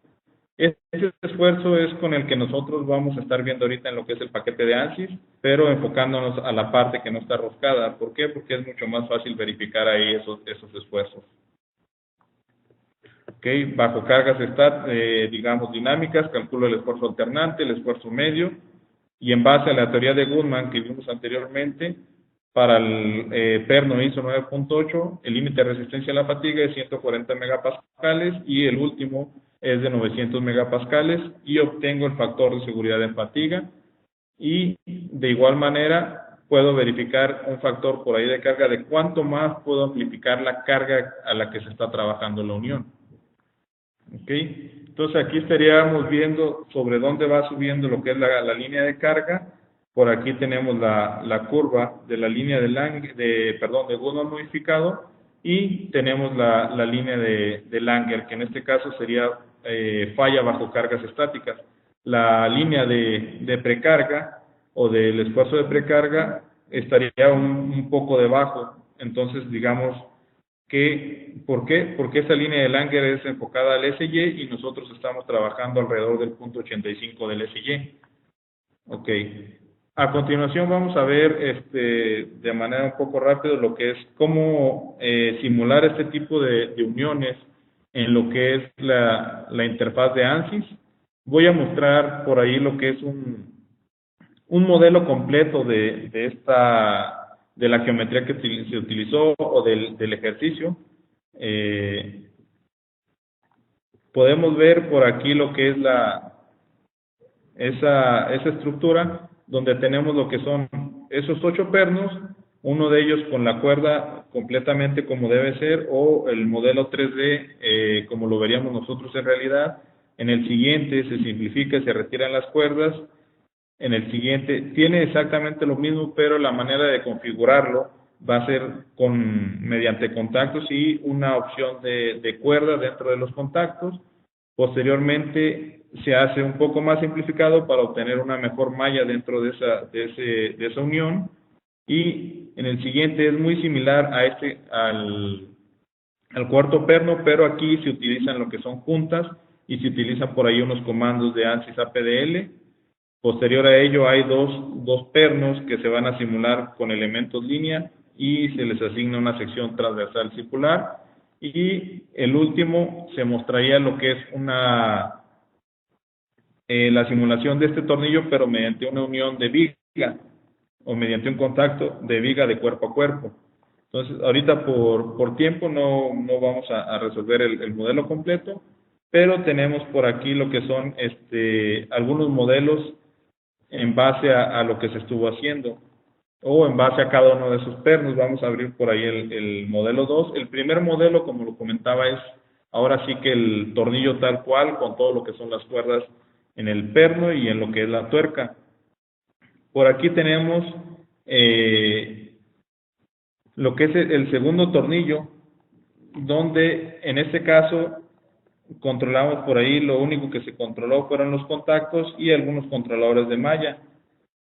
Ese esfuerzo es con el que nosotros vamos a estar viendo ahorita en lo que es el paquete de ANSYS, pero enfocándonos a la parte que no está roscada. ¿Por qué? Porque es mucho más fácil verificar ahí esos esfuerzos. Okay. Bajo cargas digamos dinámicas, calculo el esfuerzo alternante, el esfuerzo medio, y en base a la teoría de Goodman que vimos anteriormente, para el perno ISO 9.8, el límite de resistencia a la fatiga es 140 megapascales y el último es de 900 megapascales, y obtengo el factor de seguridad en fatiga, y de igual manera puedo verificar un factor por ahí de carga de cuánto más puedo amplificar la carga a la que se está trabajando la unión. ¿Ok? Entonces aquí estaríamos viendo sobre dónde va subiendo lo que es la línea de carga. Por aquí tenemos la curva de la línea de Goodman modificado, y tenemos la línea de Langer, que en este caso sería falla bajo cargas estáticas. La línea de precarga o del esfuerzo de precarga estaría un poco debajo. Entonces, digamos ¿por qué? Porque esa línea de Langer es enfocada al SY y nosotros estamos trabajando alrededor del punto 85 del SY. Ok. A continuación vamos a ver de manera un poco rápida lo que es cómo simular este tipo de uniones en lo que es la interfaz de ANSYS. Voy a mostrar por ahí lo que es un modelo completo de la geometría que se utilizó o del ejercicio. Eh, Podemos ver por aquí lo que es esa estructura, donde tenemos lo que son esos 8 pernos, uno de ellos con la cuerda completamente como debe ser, o el modelo 3D como lo veríamos nosotros en realidad. En el siguiente se simplifica, se retiran las cuerdas. En el siguiente tiene exactamente lo mismo, pero la manera de configurarlo va a ser mediante contactos y una opción de cuerda dentro de los contactos. Posteriormente se hace un poco más simplificado para obtener una mejor malla dentro de esa unión. Y en el siguiente es muy similar al cuarto perno, pero aquí se utilizan lo que son juntas y se utilizan por ahí unos comandos de ANSYS APDL. Posterior a ello hay dos pernos que se van a simular con elementos línea y se les asigna una sección transversal circular. Y el último se mostraría lo que es la simulación de este tornillo, pero mediante una unión de viga o mediante un contacto de viga de cuerpo a cuerpo. Entonces, ahorita por tiempo no vamos a resolver el modelo completo, pero tenemos por aquí lo que son algunos modelos en base a lo que se estuvo haciendo o en base a cada uno de esos pernos. Vamos a abrir por ahí el modelo 2. El primer modelo, como lo comentaba, es ahora sí que el tornillo tal cual, con todo lo que son las cuerdas en el perno y en lo que es la tuerca. Por aquí tenemos lo que es el segundo tornillo, donde en este caso controlamos por ahí, lo único que se controló fueron los contactos y algunos controladores de malla.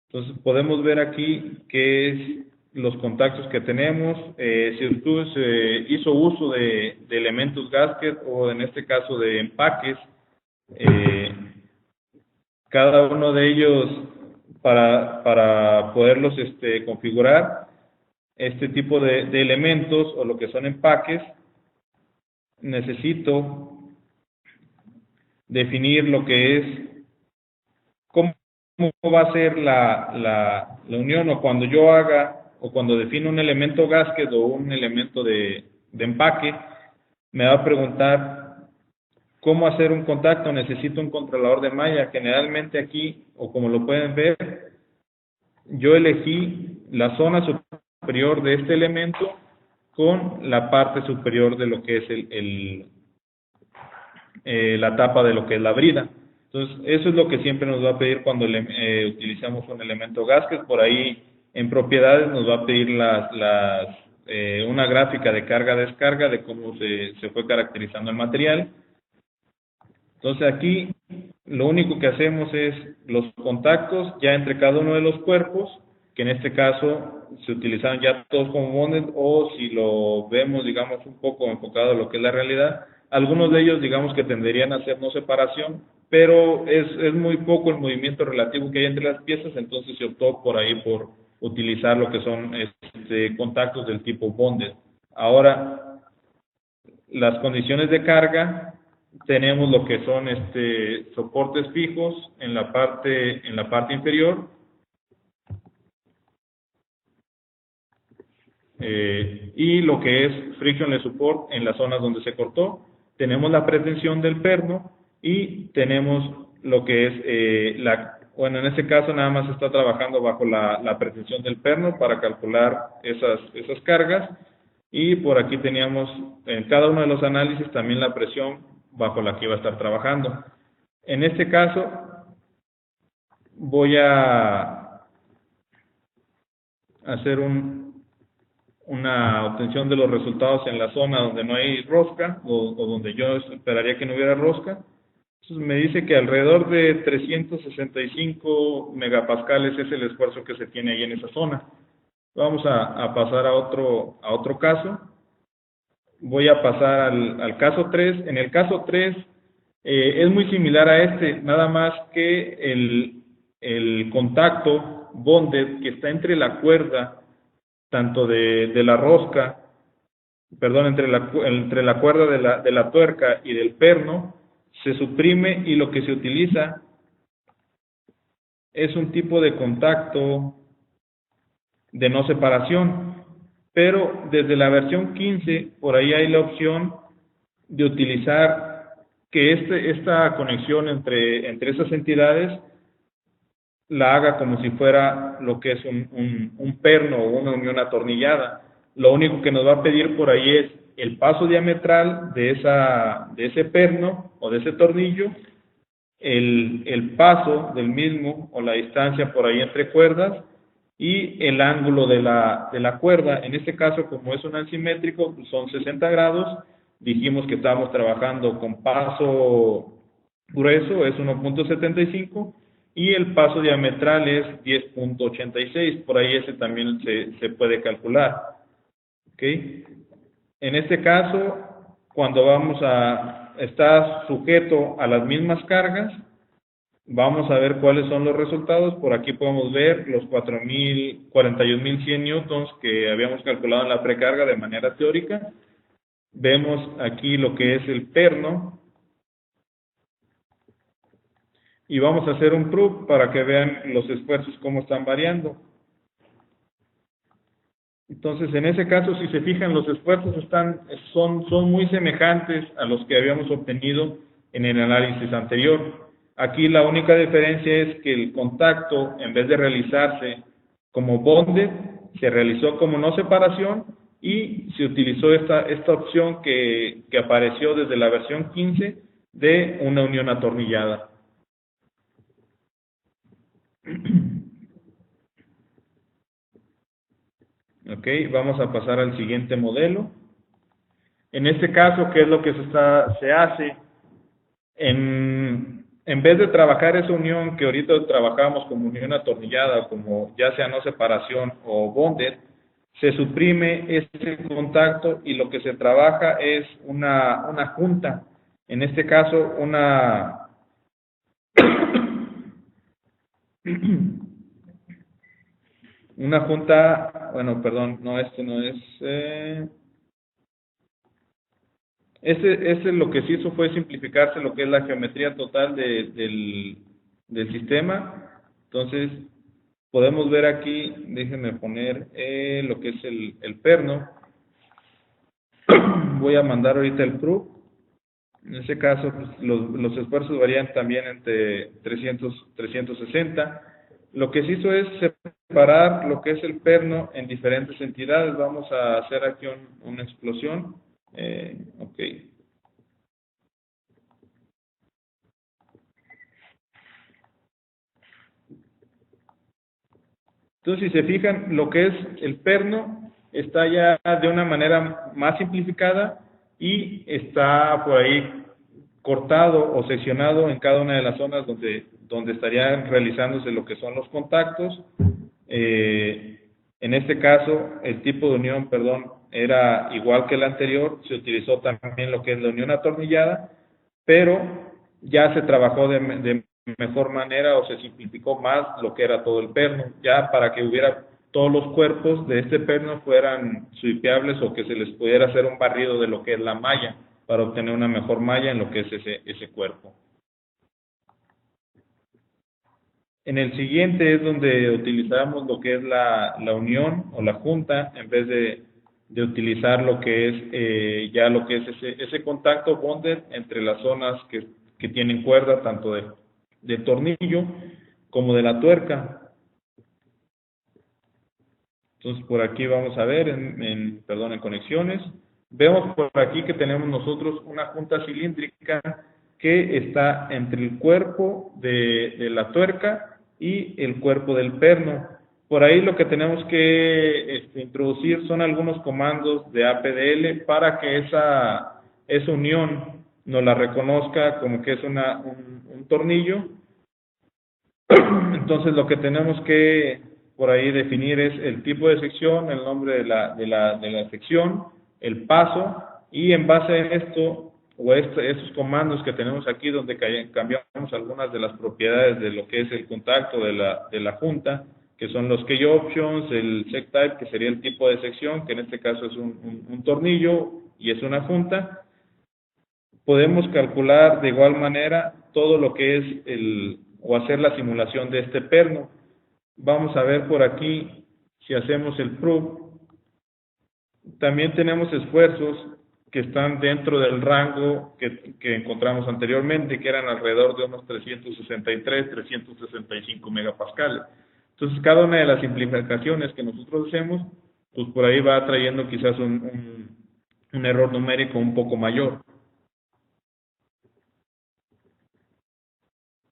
Entonces podemos ver aquí que es los contactos que tenemos. Se hizo uso de elementos gasket o en este caso de empaques. eh, Cada uno de ellos para poderlos configurar este tipo de elementos o lo que son empaques, necesito definir lo que es cómo va a ser la unión, o cuando yo haga o cuando defino un elemento gasket o un elemento de empaque, me va a preguntar cómo hacer un contacto. Necesito un controlador de malla. Generalmente aquí, o como lo pueden ver, yo elegí la zona superior de este elemento con la parte superior de lo que es la tapa de lo que es la brida. Entonces, eso es lo que siempre nos va a pedir cuando utilizamos un elemento gasket. Por ahí, en propiedades, nos va a pedir una gráfica de carga-descarga de cómo se fue caracterizando el material. Entonces, aquí lo único que hacemos es los contactos ya entre cada uno de los cuerpos, que en este caso se utilizaron ya todos como bonded, o si lo vemos, digamos, un poco enfocado a lo que es la realidad, algunos de ellos, digamos, que tenderían a hacer no separación, pero es muy poco el movimiento relativo que hay entre las piezas. Entonces se optó por ahí por utilizar lo que son contactos del tipo bonded. Ahora, las condiciones de carga, tenemos lo que son soportes fijos en la parte inferior, y lo que es frictionless support en las zonas donde se cortó. Tenemos la pretensión del perno y tenemos lo que es bueno, en este caso nada más está trabajando bajo la pretensión del perno para calcular esas cargas. Y por aquí teníamos en cada uno de los análisis también la presión bajo la que iba a estar trabajando. En este caso voy a hacer una obtención de los resultados en la zona donde no hay rosca o donde yo esperaría que no hubiera rosca. Entonces me dice que alrededor de 365 megapascales es el esfuerzo que se tiene ahí en esa zona. Vamos a pasar a otro caso. Voy a pasar al caso 3. En el caso 3 es muy similar a nada más que el contacto bonded que está entre la cuerda, tanto de la rosca, perdón, entre la cuerda de la tuerca y del perno, se suprime y lo que se utiliza es un tipo de contacto de no separación. Pero desde la versión 15, por ahí hay la opción de utilizar que esta conexión entre esas entidades la haga como si fuera lo que es un perno o una unión atornillada. Lo único que nos va a pedir por ahí es el paso diametral de ese perno o de ese tornillo, el paso del mismo o la distancia por ahí entre cuerdas y el ángulo de la cuerda. En este caso, como es un asimétrico, pues son 60 grados. Dijimos que estábamos trabajando con paso grueso, es 1.75, y el paso diametral es 10.86. Por ahí ese también se puede calcular. ¿Ok? En este caso, cuando está sujeto a las mismas cargas, vamos a ver cuáles son los resultados. Por aquí podemos ver los 41.100 newtons que habíamos calculado en la precarga de manera teórica. Vemos aquí lo que es el perno. Y vamos a hacer un proof para que vean los esfuerzos cómo están variando. Entonces, en ese caso, si se fijan, los esfuerzos son muy semejantes a los que habíamos obtenido en el análisis anterior. Aquí la única diferencia es que el contacto, en vez de realizarse como bonded, se realizó como no separación y se utilizó esta opción que apareció desde la versión 15 de una unión atornillada. Ok, vamos a pasar al siguiente modelo. En este caso, ¿qué es lo que se hace? En vez de trabajar esa unión que ahorita trabajamos como unión atornillada, como ya sea no separación o bonded, se suprime ese contacto y lo que se trabaja es una junta. En este caso, una junta, bueno, perdón, no, este no es. Ese lo que se hizo fue simplificarse lo que es la geometría total del sistema. Entonces, podemos ver aquí, déjenme poner lo que es el perno. Voy a mandar ahorita el proof. En ese caso, pues, los esfuerzos varían también entre 360. Lo que se hizo es separar lo que es el perno en diferentes entidades. Vamos a hacer aquí una explosión. Ok. Entonces, si se fijan, lo que es el perno está ya de una manera más simplificada y está por ahí cortado o seccionado en cada una de las zonas donde estarían realizándose lo que son los contactos. En este caso, el tipo de unión, perdón, era igual que el anterior, se utilizó también lo que es la unión atornillada, pero ya se trabajó de mejor manera o se simplificó más lo que era todo el perno, ya para que hubiera todos los cuerpos de este perno fueran swipeables o que se les pudiera hacer un barrido de lo que es la malla para obtener una mejor malla en lo que es ese cuerpo. En el siguiente es donde utilizamos lo que es la unión o la junta en vez de utilizar lo que es ya lo que es ese contacto bonded entre las zonas que tienen cuerda tanto de tornillo como de la tuerca. Entonces por aquí vamos a ver en conexiones. Vemos por aquí que tenemos nosotros una junta cilíndrica que está entre el cuerpo de la tuerca y el cuerpo del perno. Por ahí lo que tenemos que introducir son algunos comandos de APDL para que esa unión nos la reconozca como que es un tornillo. Entonces lo que tenemos que por ahí definir es el tipo de sección, el nombre de la sección, el paso, y en base a esto esos comandos que tenemos aquí donde cambiamos algunas de las propiedades de lo que es el contacto de la junta, que son los key options, el sec type, que sería el tipo de sección, que en este caso es un tornillo y es una junta. Podemos calcular de igual manera todo lo que es o hacer la simulación de este perno. Vamos a ver por aquí, si hacemos el proof, también tenemos esfuerzos que están dentro del rango que encontramos anteriormente, que eran alrededor de unos 363, 365 megapascales. Entonces, cada una de las simplificaciones que nosotros hacemos, pues por ahí va trayendo quizás un error numérico un poco mayor.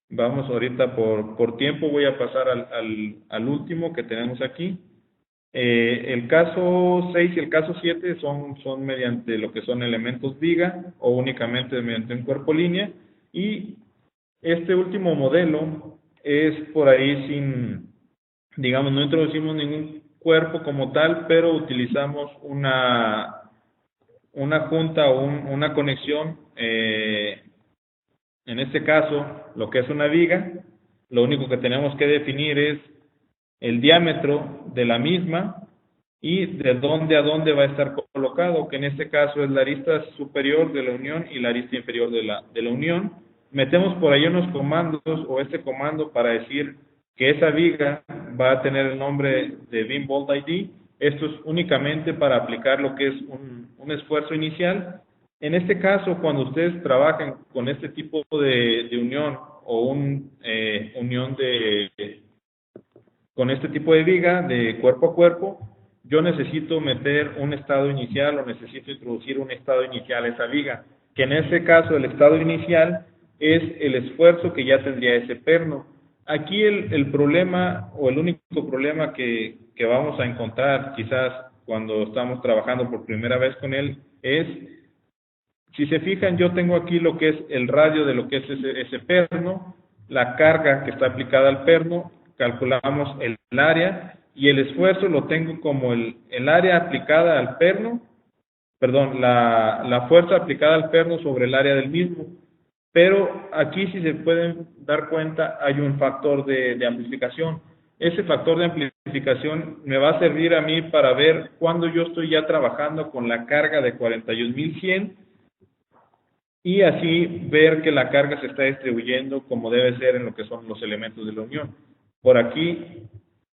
Vamos ahorita por tiempo, voy a pasar al último que tenemos aquí. El caso 6 y el caso 7 son mediante lo que son elementos viga o únicamente mediante un cuerpo línea, y este último modelo es por ahí digamos, no introducimos ningún cuerpo como tal, pero utilizamos una junta o una conexión, en este caso lo que es una viga. Lo único que tenemos que definir es el diámetro de la misma y de dónde a dónde va a estar colocado, que en este caso es la arista superior de la unión y la arista inferior de la unión. Metemos por ahí unos comandos o este comando para decir que esa viga va a tener el nombre de beam bolt ID. Esto es únicamente para aplicar lo que es un esfuerzo inicial. En este caso, cuando ustedes trabajan con este tipo de unión o unión con este tipo de viga de cuerpo a cuerpo, yo necesito meter un estado inicial o necesito introducir un estado inicial a esa viga, que en este caso el estado inicial es el esfuerzo que ya tendría ese perno. Aquí el problema o el único problema que vamos a encontrar quizás cuando estamos trabajando por primera vez con él es, si se fijan, yo tengo aquí lo que es el radio de lo que es ese perno, la carga que está aplicada al perno, calculamos el área y el esfuerzo lo tengo como el área aplicada al perno, perdón, la fuerza aplicada al perno sobre el área del mismo. Pero aquí, si se pueden dar cuenta, hay un factor de amplificación. Ese factor de amplificación me va a servir a mí para ver cuándo yo estoy ya trabajando con la carga de 41.100 y así ver que la carga se está distribuyendo como debe ser en lo que son los elementos de la unión. Por aquí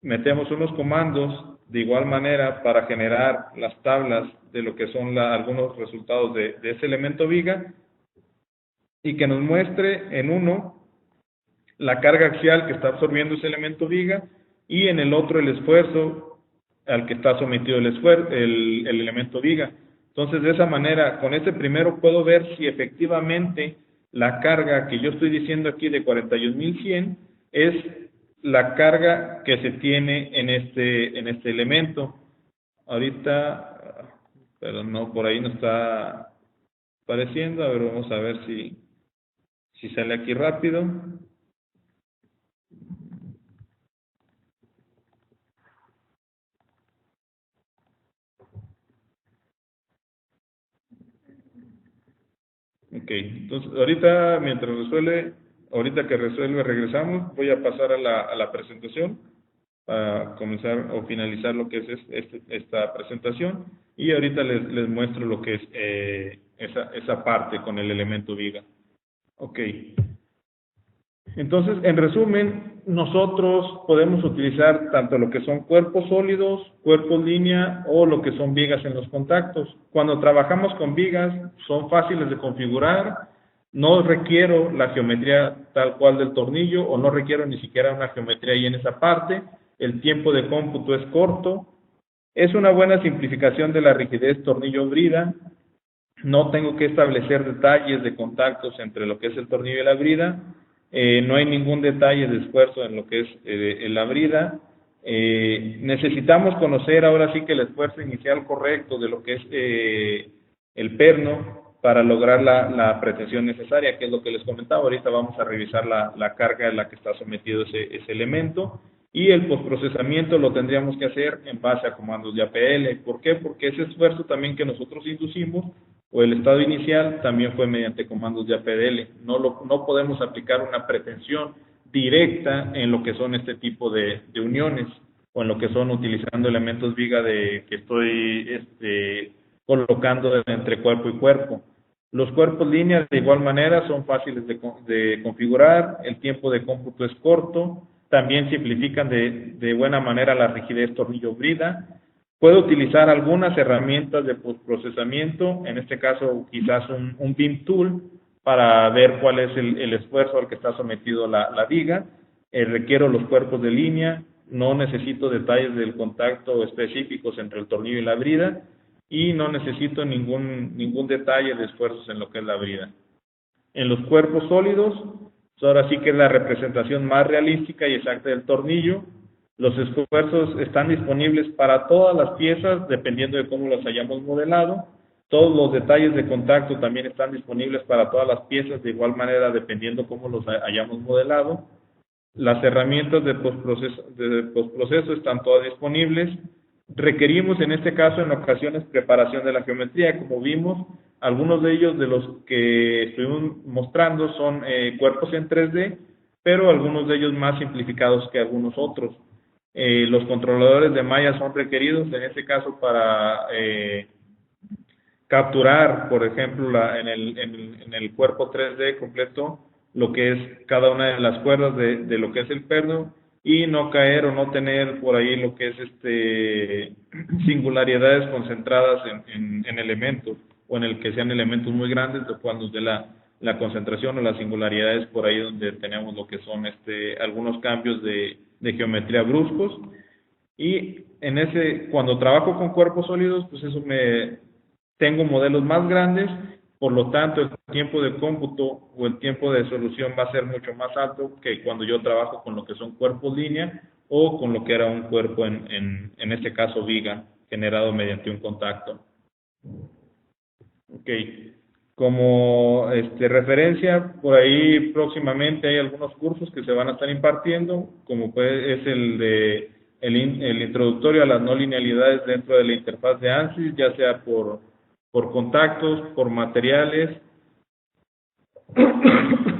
metemos unos comandos de igual manera para generar las tablas de lo que son algunos resultados de ese elemento viga, y que nos muestre en uno la carga axial que está absorbiendo ese elemento viga y en el otro el esfuerzo al que está sometido el elemento viga. Entonces, de esa manera, con este primero puedo ver si efectivamente la carga que yo estoy diciendo aquí de 41.100 es la carga que se tiene en este elemento. Ahorita, pero no, por ahí no está apareciendo. A ver, vamos a ver si sale aquí rápido. Ok, entonces ahorita ahorita que resuelve regresamos, voy a pasar a la presentación para comenzar o finalizar lo que es esta presentación, y ahorita les muestro lo que es esa parte con el elemento viga. Ok. Entonces, en resumen, nosotros podemos utilizar tanto lo que son cuerpos sólidos, cuerpos línea o lo que son vigas en los contactos. Cuando trabajamos con vigas, son fáciles de configurar, no requiero la geometría tal cual del tornillo o no requiero ni siquiera una geometría ahí en esa parte, el tiempo de cómputo es corto, es una buena simplificación de la rigidez tornillo-brida, no tengo que establecer detalles de contactos entre lo que es el tornillo y la brida, no hay ningún detalle de esfuerzo en lo que es la brida. Necesitamos conocer ahora sí que el esfuerzo inicial correcto de lo que es el perno para lograr la pretensión necesaria, que es lo que les comentaba. Ahorita vamos a revisar la carga en la que está sometido ese elemento, y el postprocesamiento lo tendríamos que hacer en base a comandos de APL. ¿Por qué? Porque ese esfuerzo también que nosotros inducimos o el estado inicial también fue mediante comandos de APDL. No podemos aplicar una pretensión directa en lo que son este tipo de uniones o en lo que son utilizando elementos viga que estoy colocando entre cuerpo y cuerpo. Los cuerpos líneas de igual manera son fáciles de configurar, el tiempo de cómputo es corto, también simplifican de buena manera la rigidez tornillo-brida. Puedo utilizar algunas herramientas de postprocesamiento, en este caso quizás un BIM tool, para ver cuál es el esfuerzo al que está sometido la viga. Requiero los cuerpos de línea, no necesito detalles del contacto específicos entre el tornillo y la brida, y no necesito ningún detalle de esfuerzos en lo que es la brida. En los cuerpos sólidos, ahora sí que es la representación más realística y exacta del tornillo. Los esfuerzos están disponibles para todas las piezas, dependiendo de cómo las hayamos modelado. Todos los detalles de contacto también están disponibles para todas las piezas, de igual manera, dependiendo cómo los hayamos modelado. Las herramientas de postproceso están todas disponibles. Requerimos en este caso en ocasiones preparación de la geometría, como vimos, algunos de ellos de los que estuvimos mostrando son cuerpos en 3D, pero algunos de ellos más simplificados que algunos otros. Los controladores de malla son requeridos en este caso para capturar, por ejemplo, en el cuerpo 3D completo, lo que es cada una de las cuerdas de lo que es el perno, y no caer o no tener por ahí lo que es singularidades concentradas en elementos, o en el que sean elementos muy grandes, lo cual nos dé la concentración o las singularidades por ahí donde tenemos lo que son algunos cambios de geometría bruscos. Y cuando trabajo con cuerpos sólidos, pues tengo modelos más grandes, por lo tanto el tiempo de cómputo o el tiempo de solución va a ser mucho más alto que cuando yo trabajo con lo que son cuerpos línea o con lo que era un cuerpo en este caso viga, generado mediante un contacto. Ok, como referencia, por ahí próximamente hay algunos cursos que se van a estar impartiendo, como es el introductorio a las no linealidades dentro de la interfaz de ANSYS, ya sea por contactos, por materiales,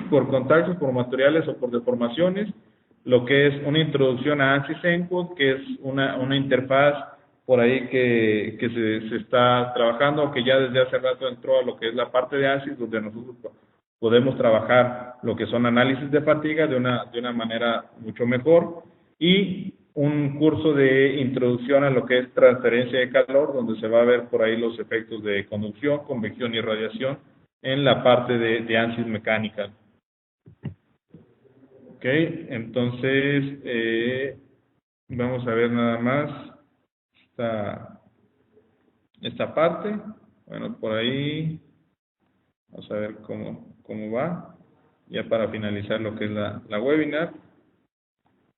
por materiales o por deformaciones, lo que es una introducción a ANSYS Encode, que es una interfaz por ahí que se está trabajando, que ya desde hace rato entró a lo que es la parte de ANSYS, donde nosotros podemos trabajar lo que son análisis de fatiga de una manera mucho mejor, y un curso de introducción a lo que es transferencia de calor, donde se va a ver por ahí los efectos de conducción, convección y radiación en la parte de ANSYS mecánica. Ok, entonces vamos a ver nada más esta parte. Bueno, por ahí vamos a ver cómo va, ya para finalizar lo que es la webinar.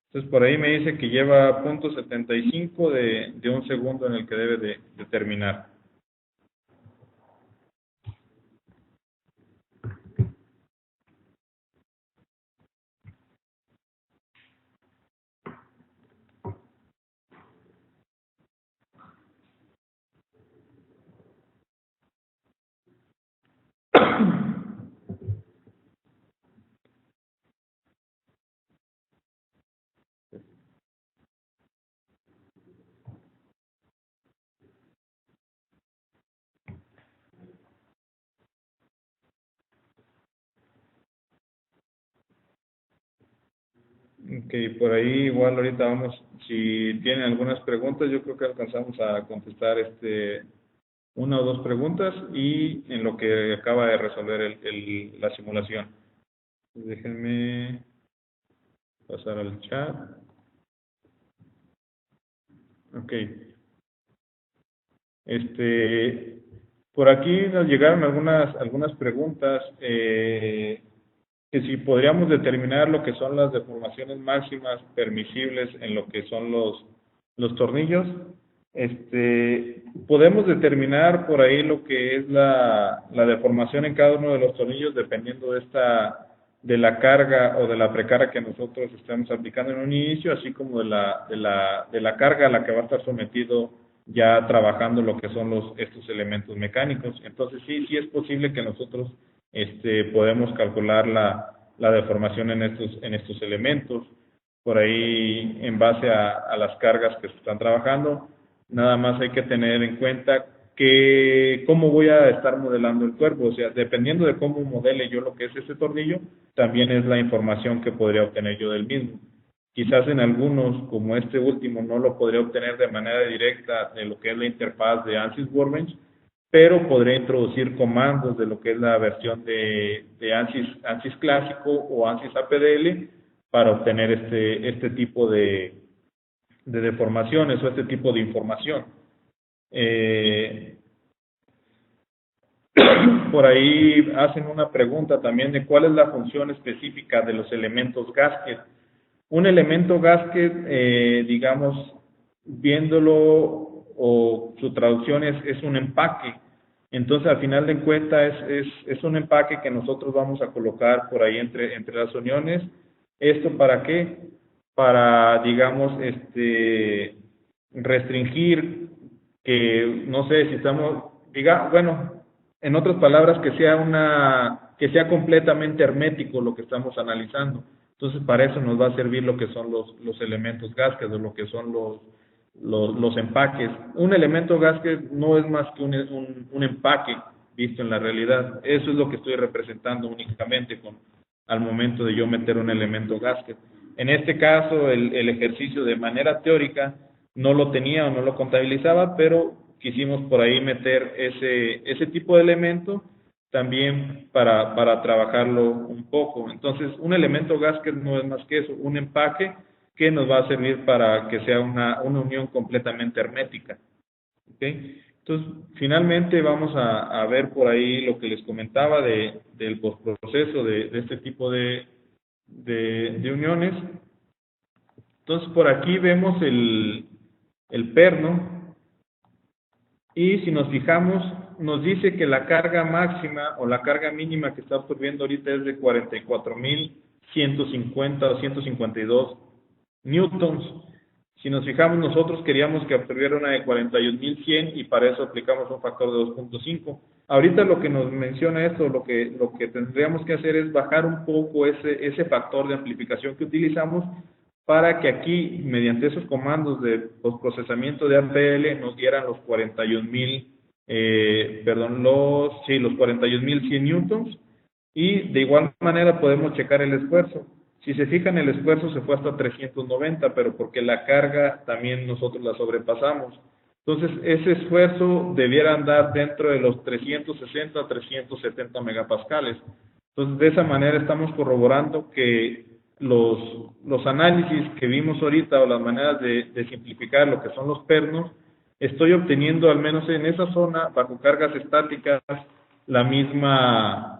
Entonces por ahí me dice que lleva .75 de un segundo en el que debe de terminar. Ok, por ahí igual ahorita vamos, si tienen algunas preguntas, yo creo que alcanzamos a contestar una o dos preguntas y en lo que acaba de resolver la simulación. Déjenme pasar al chat. Ok. Por aquí nos llegaron algunas preguntas, que si podríamos determinar lo que son las deformaciones máximas permisibles en lo que son los tornillos. Podemos determinar por ahí lo que es la deformación en cada uno de los tornillos dependiendo de la carga o de la precarga que nosotros estamos aplicando en un inicio, así como de la carga a la que va a estar sometido ya trabajando lo que son estos elementos mecánicos. Entonces sí es posible que nosotros podemos calcular la deformación en estos elementos, por ahí en base a las cargas que se están trabajando. Nada más hay que tener en cuenta que cómo voy a estar modelando el cuerpo, o sea, dependiendo de cómo modele yo lo que es ese tornillo, también es la información que podría obtener yo del mismo. Quizás en algunos, como este último, no lo podría obtener de manera directa de lo que es la interfaz de ANSYS Workbench, pero podré introducir comandos de lo que es la versión de ANSYS clásico o ANSYS APDL para obtener este tipo de deformaciones o este tipo de información. Por ahí hacen una pregunta también de cuál es la función específica de los elementos gasket. Un elemento gasket, digamos, viéndolo o su traducción es un empaque. Entonces, al final de cuentas, es un empaque que nosotros vamos a colocar por ahí entre las uniones. ¿Esto para qué? Para, digamos, restringir que, no sé, si estamos, bueno, en otras palabras, que sea completamente hermético lo que estamos analizando. Entonces, para eso nos va a servir lo que son los elementos gasket o lo que son los empaques. Un elemento gasket no es más que un empaque visto en la realidad. Eso es lo que estoy representando únicamente al momento de yo meter un elemento gasket. En este caso, el ejercicio de manera teórica no lo tenía o no lo contabilizaba, pero quisimos por ahí meter ese tipo de elemento también para trabajarlo un poco. Entonces, un elemento gasket no es más que eso, un empaque que nos va a servir para que sea una unión completamente hermética. ¿Okay? Entonces, finalmente vamos a ver por ahí lo que les comentaba del postproceso de este tipo de uniones. Entonces, por aquí vemos el perno y si nos fijamos, nos dice que la carga máxima o la carga mínima que está absorbiendo ahorita es de 44.150 o 152 newtons. Si nos fijamos, nosotros queríamos que absorbiera una de 41.100 y para eso aplicamos un factor de 2.5. Ahorita lo que nos menciona esto, lo que tendríamos que hacer es bajar un poco ese factor de amplificación que utilizamos para que aquí, mediante esos comandos de postprocesamiento de APL, nos dieran los 41.100 newtons, y de igual manera podemos checar el esfuerzo. Si se fijan, el esfuerzo se fue hasta 390, pero porque la carga también nosotros la sobrepasamos. Entonces, ese esfuerzo debiera andar dentro de los 360 a 370 megapascales. Entonces, de esa manera estamos corroborando que los análisis que vimos ahorita o las maneras de simplificar lo que son los pernos, estoy obteniendo al menos en esa zona, bajo cargas estáticas, los mismos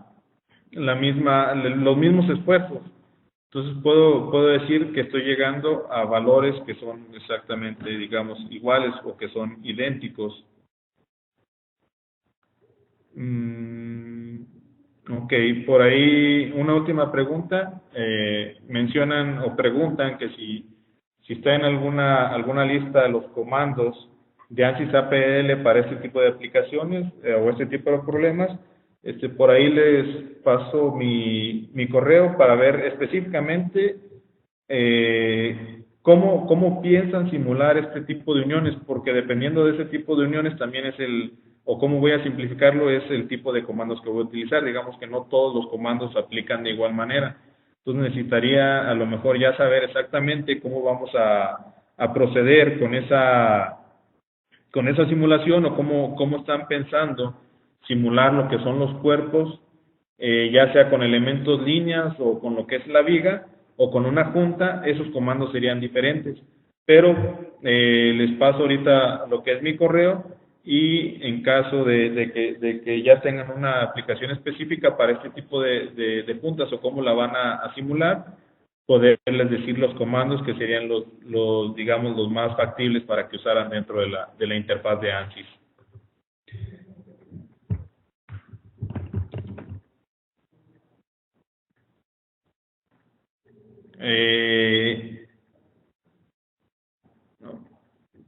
esfuerzos. Entonces puedo decir que estoy llegando a valores que son exactamente, digamos, iguales o que son idénticos. Ok, por ahí una última pregunta. Mencionan o preguntan que si está en alguna lista de los comandos de ANSYS APL para este tipo de aplicaciones o este tipo de problemas. Por ahí les paso mi correo para ver específicamente cómo piensan simular este tipo de uniones, porque dependiendo de ese tipo de uniones también o cómo voy a simplificarlo, es el tipo de comandos que voy a utilizar. Digamos que no todos los comandos se aplican de igual manera. Entonces necesitaría a lo mejor ya saber exactamente cómo vamos a proceder con esa simulación o cómo están pensando simular lo que son los cuerpos, ya sea con elementos líneas o con lo que es la viga o con una junta. Esos comandos serían diferentes. Pero les paso ahorita lo que es mi correo y en caso de que ya tengan una aplicación específica para este tipo de puntas o cómo la van a simular, poderles decir los comandos que serían digamos, los más factibles para que usaran dentro de la interfaz de ANSYS.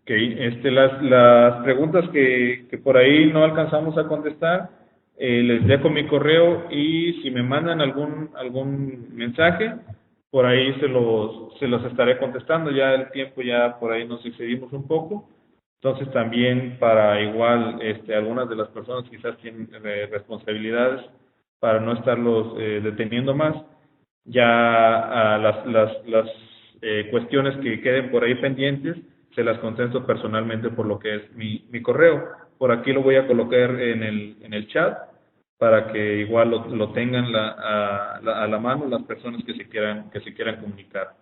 Ok, Las preguntas que por ahí no alcanzamos a contestar, les dejo mi correo y si me mandan algún mensaje, por ahí se los estaré contestando. Ya el tiempo ya por ahí nos excedimos un poco. Entonces también para igual, algunas de las personas quizás tienen responsabilidades para no estarlos deteniendo más. Ya las cuestiones que queden por ahí pendientes, se las contesto personalmente por lo que es mi correo. Por aquí lo voy a colocar en el chat para que igual lo tengan a la mano las personas que se quieran comunicar.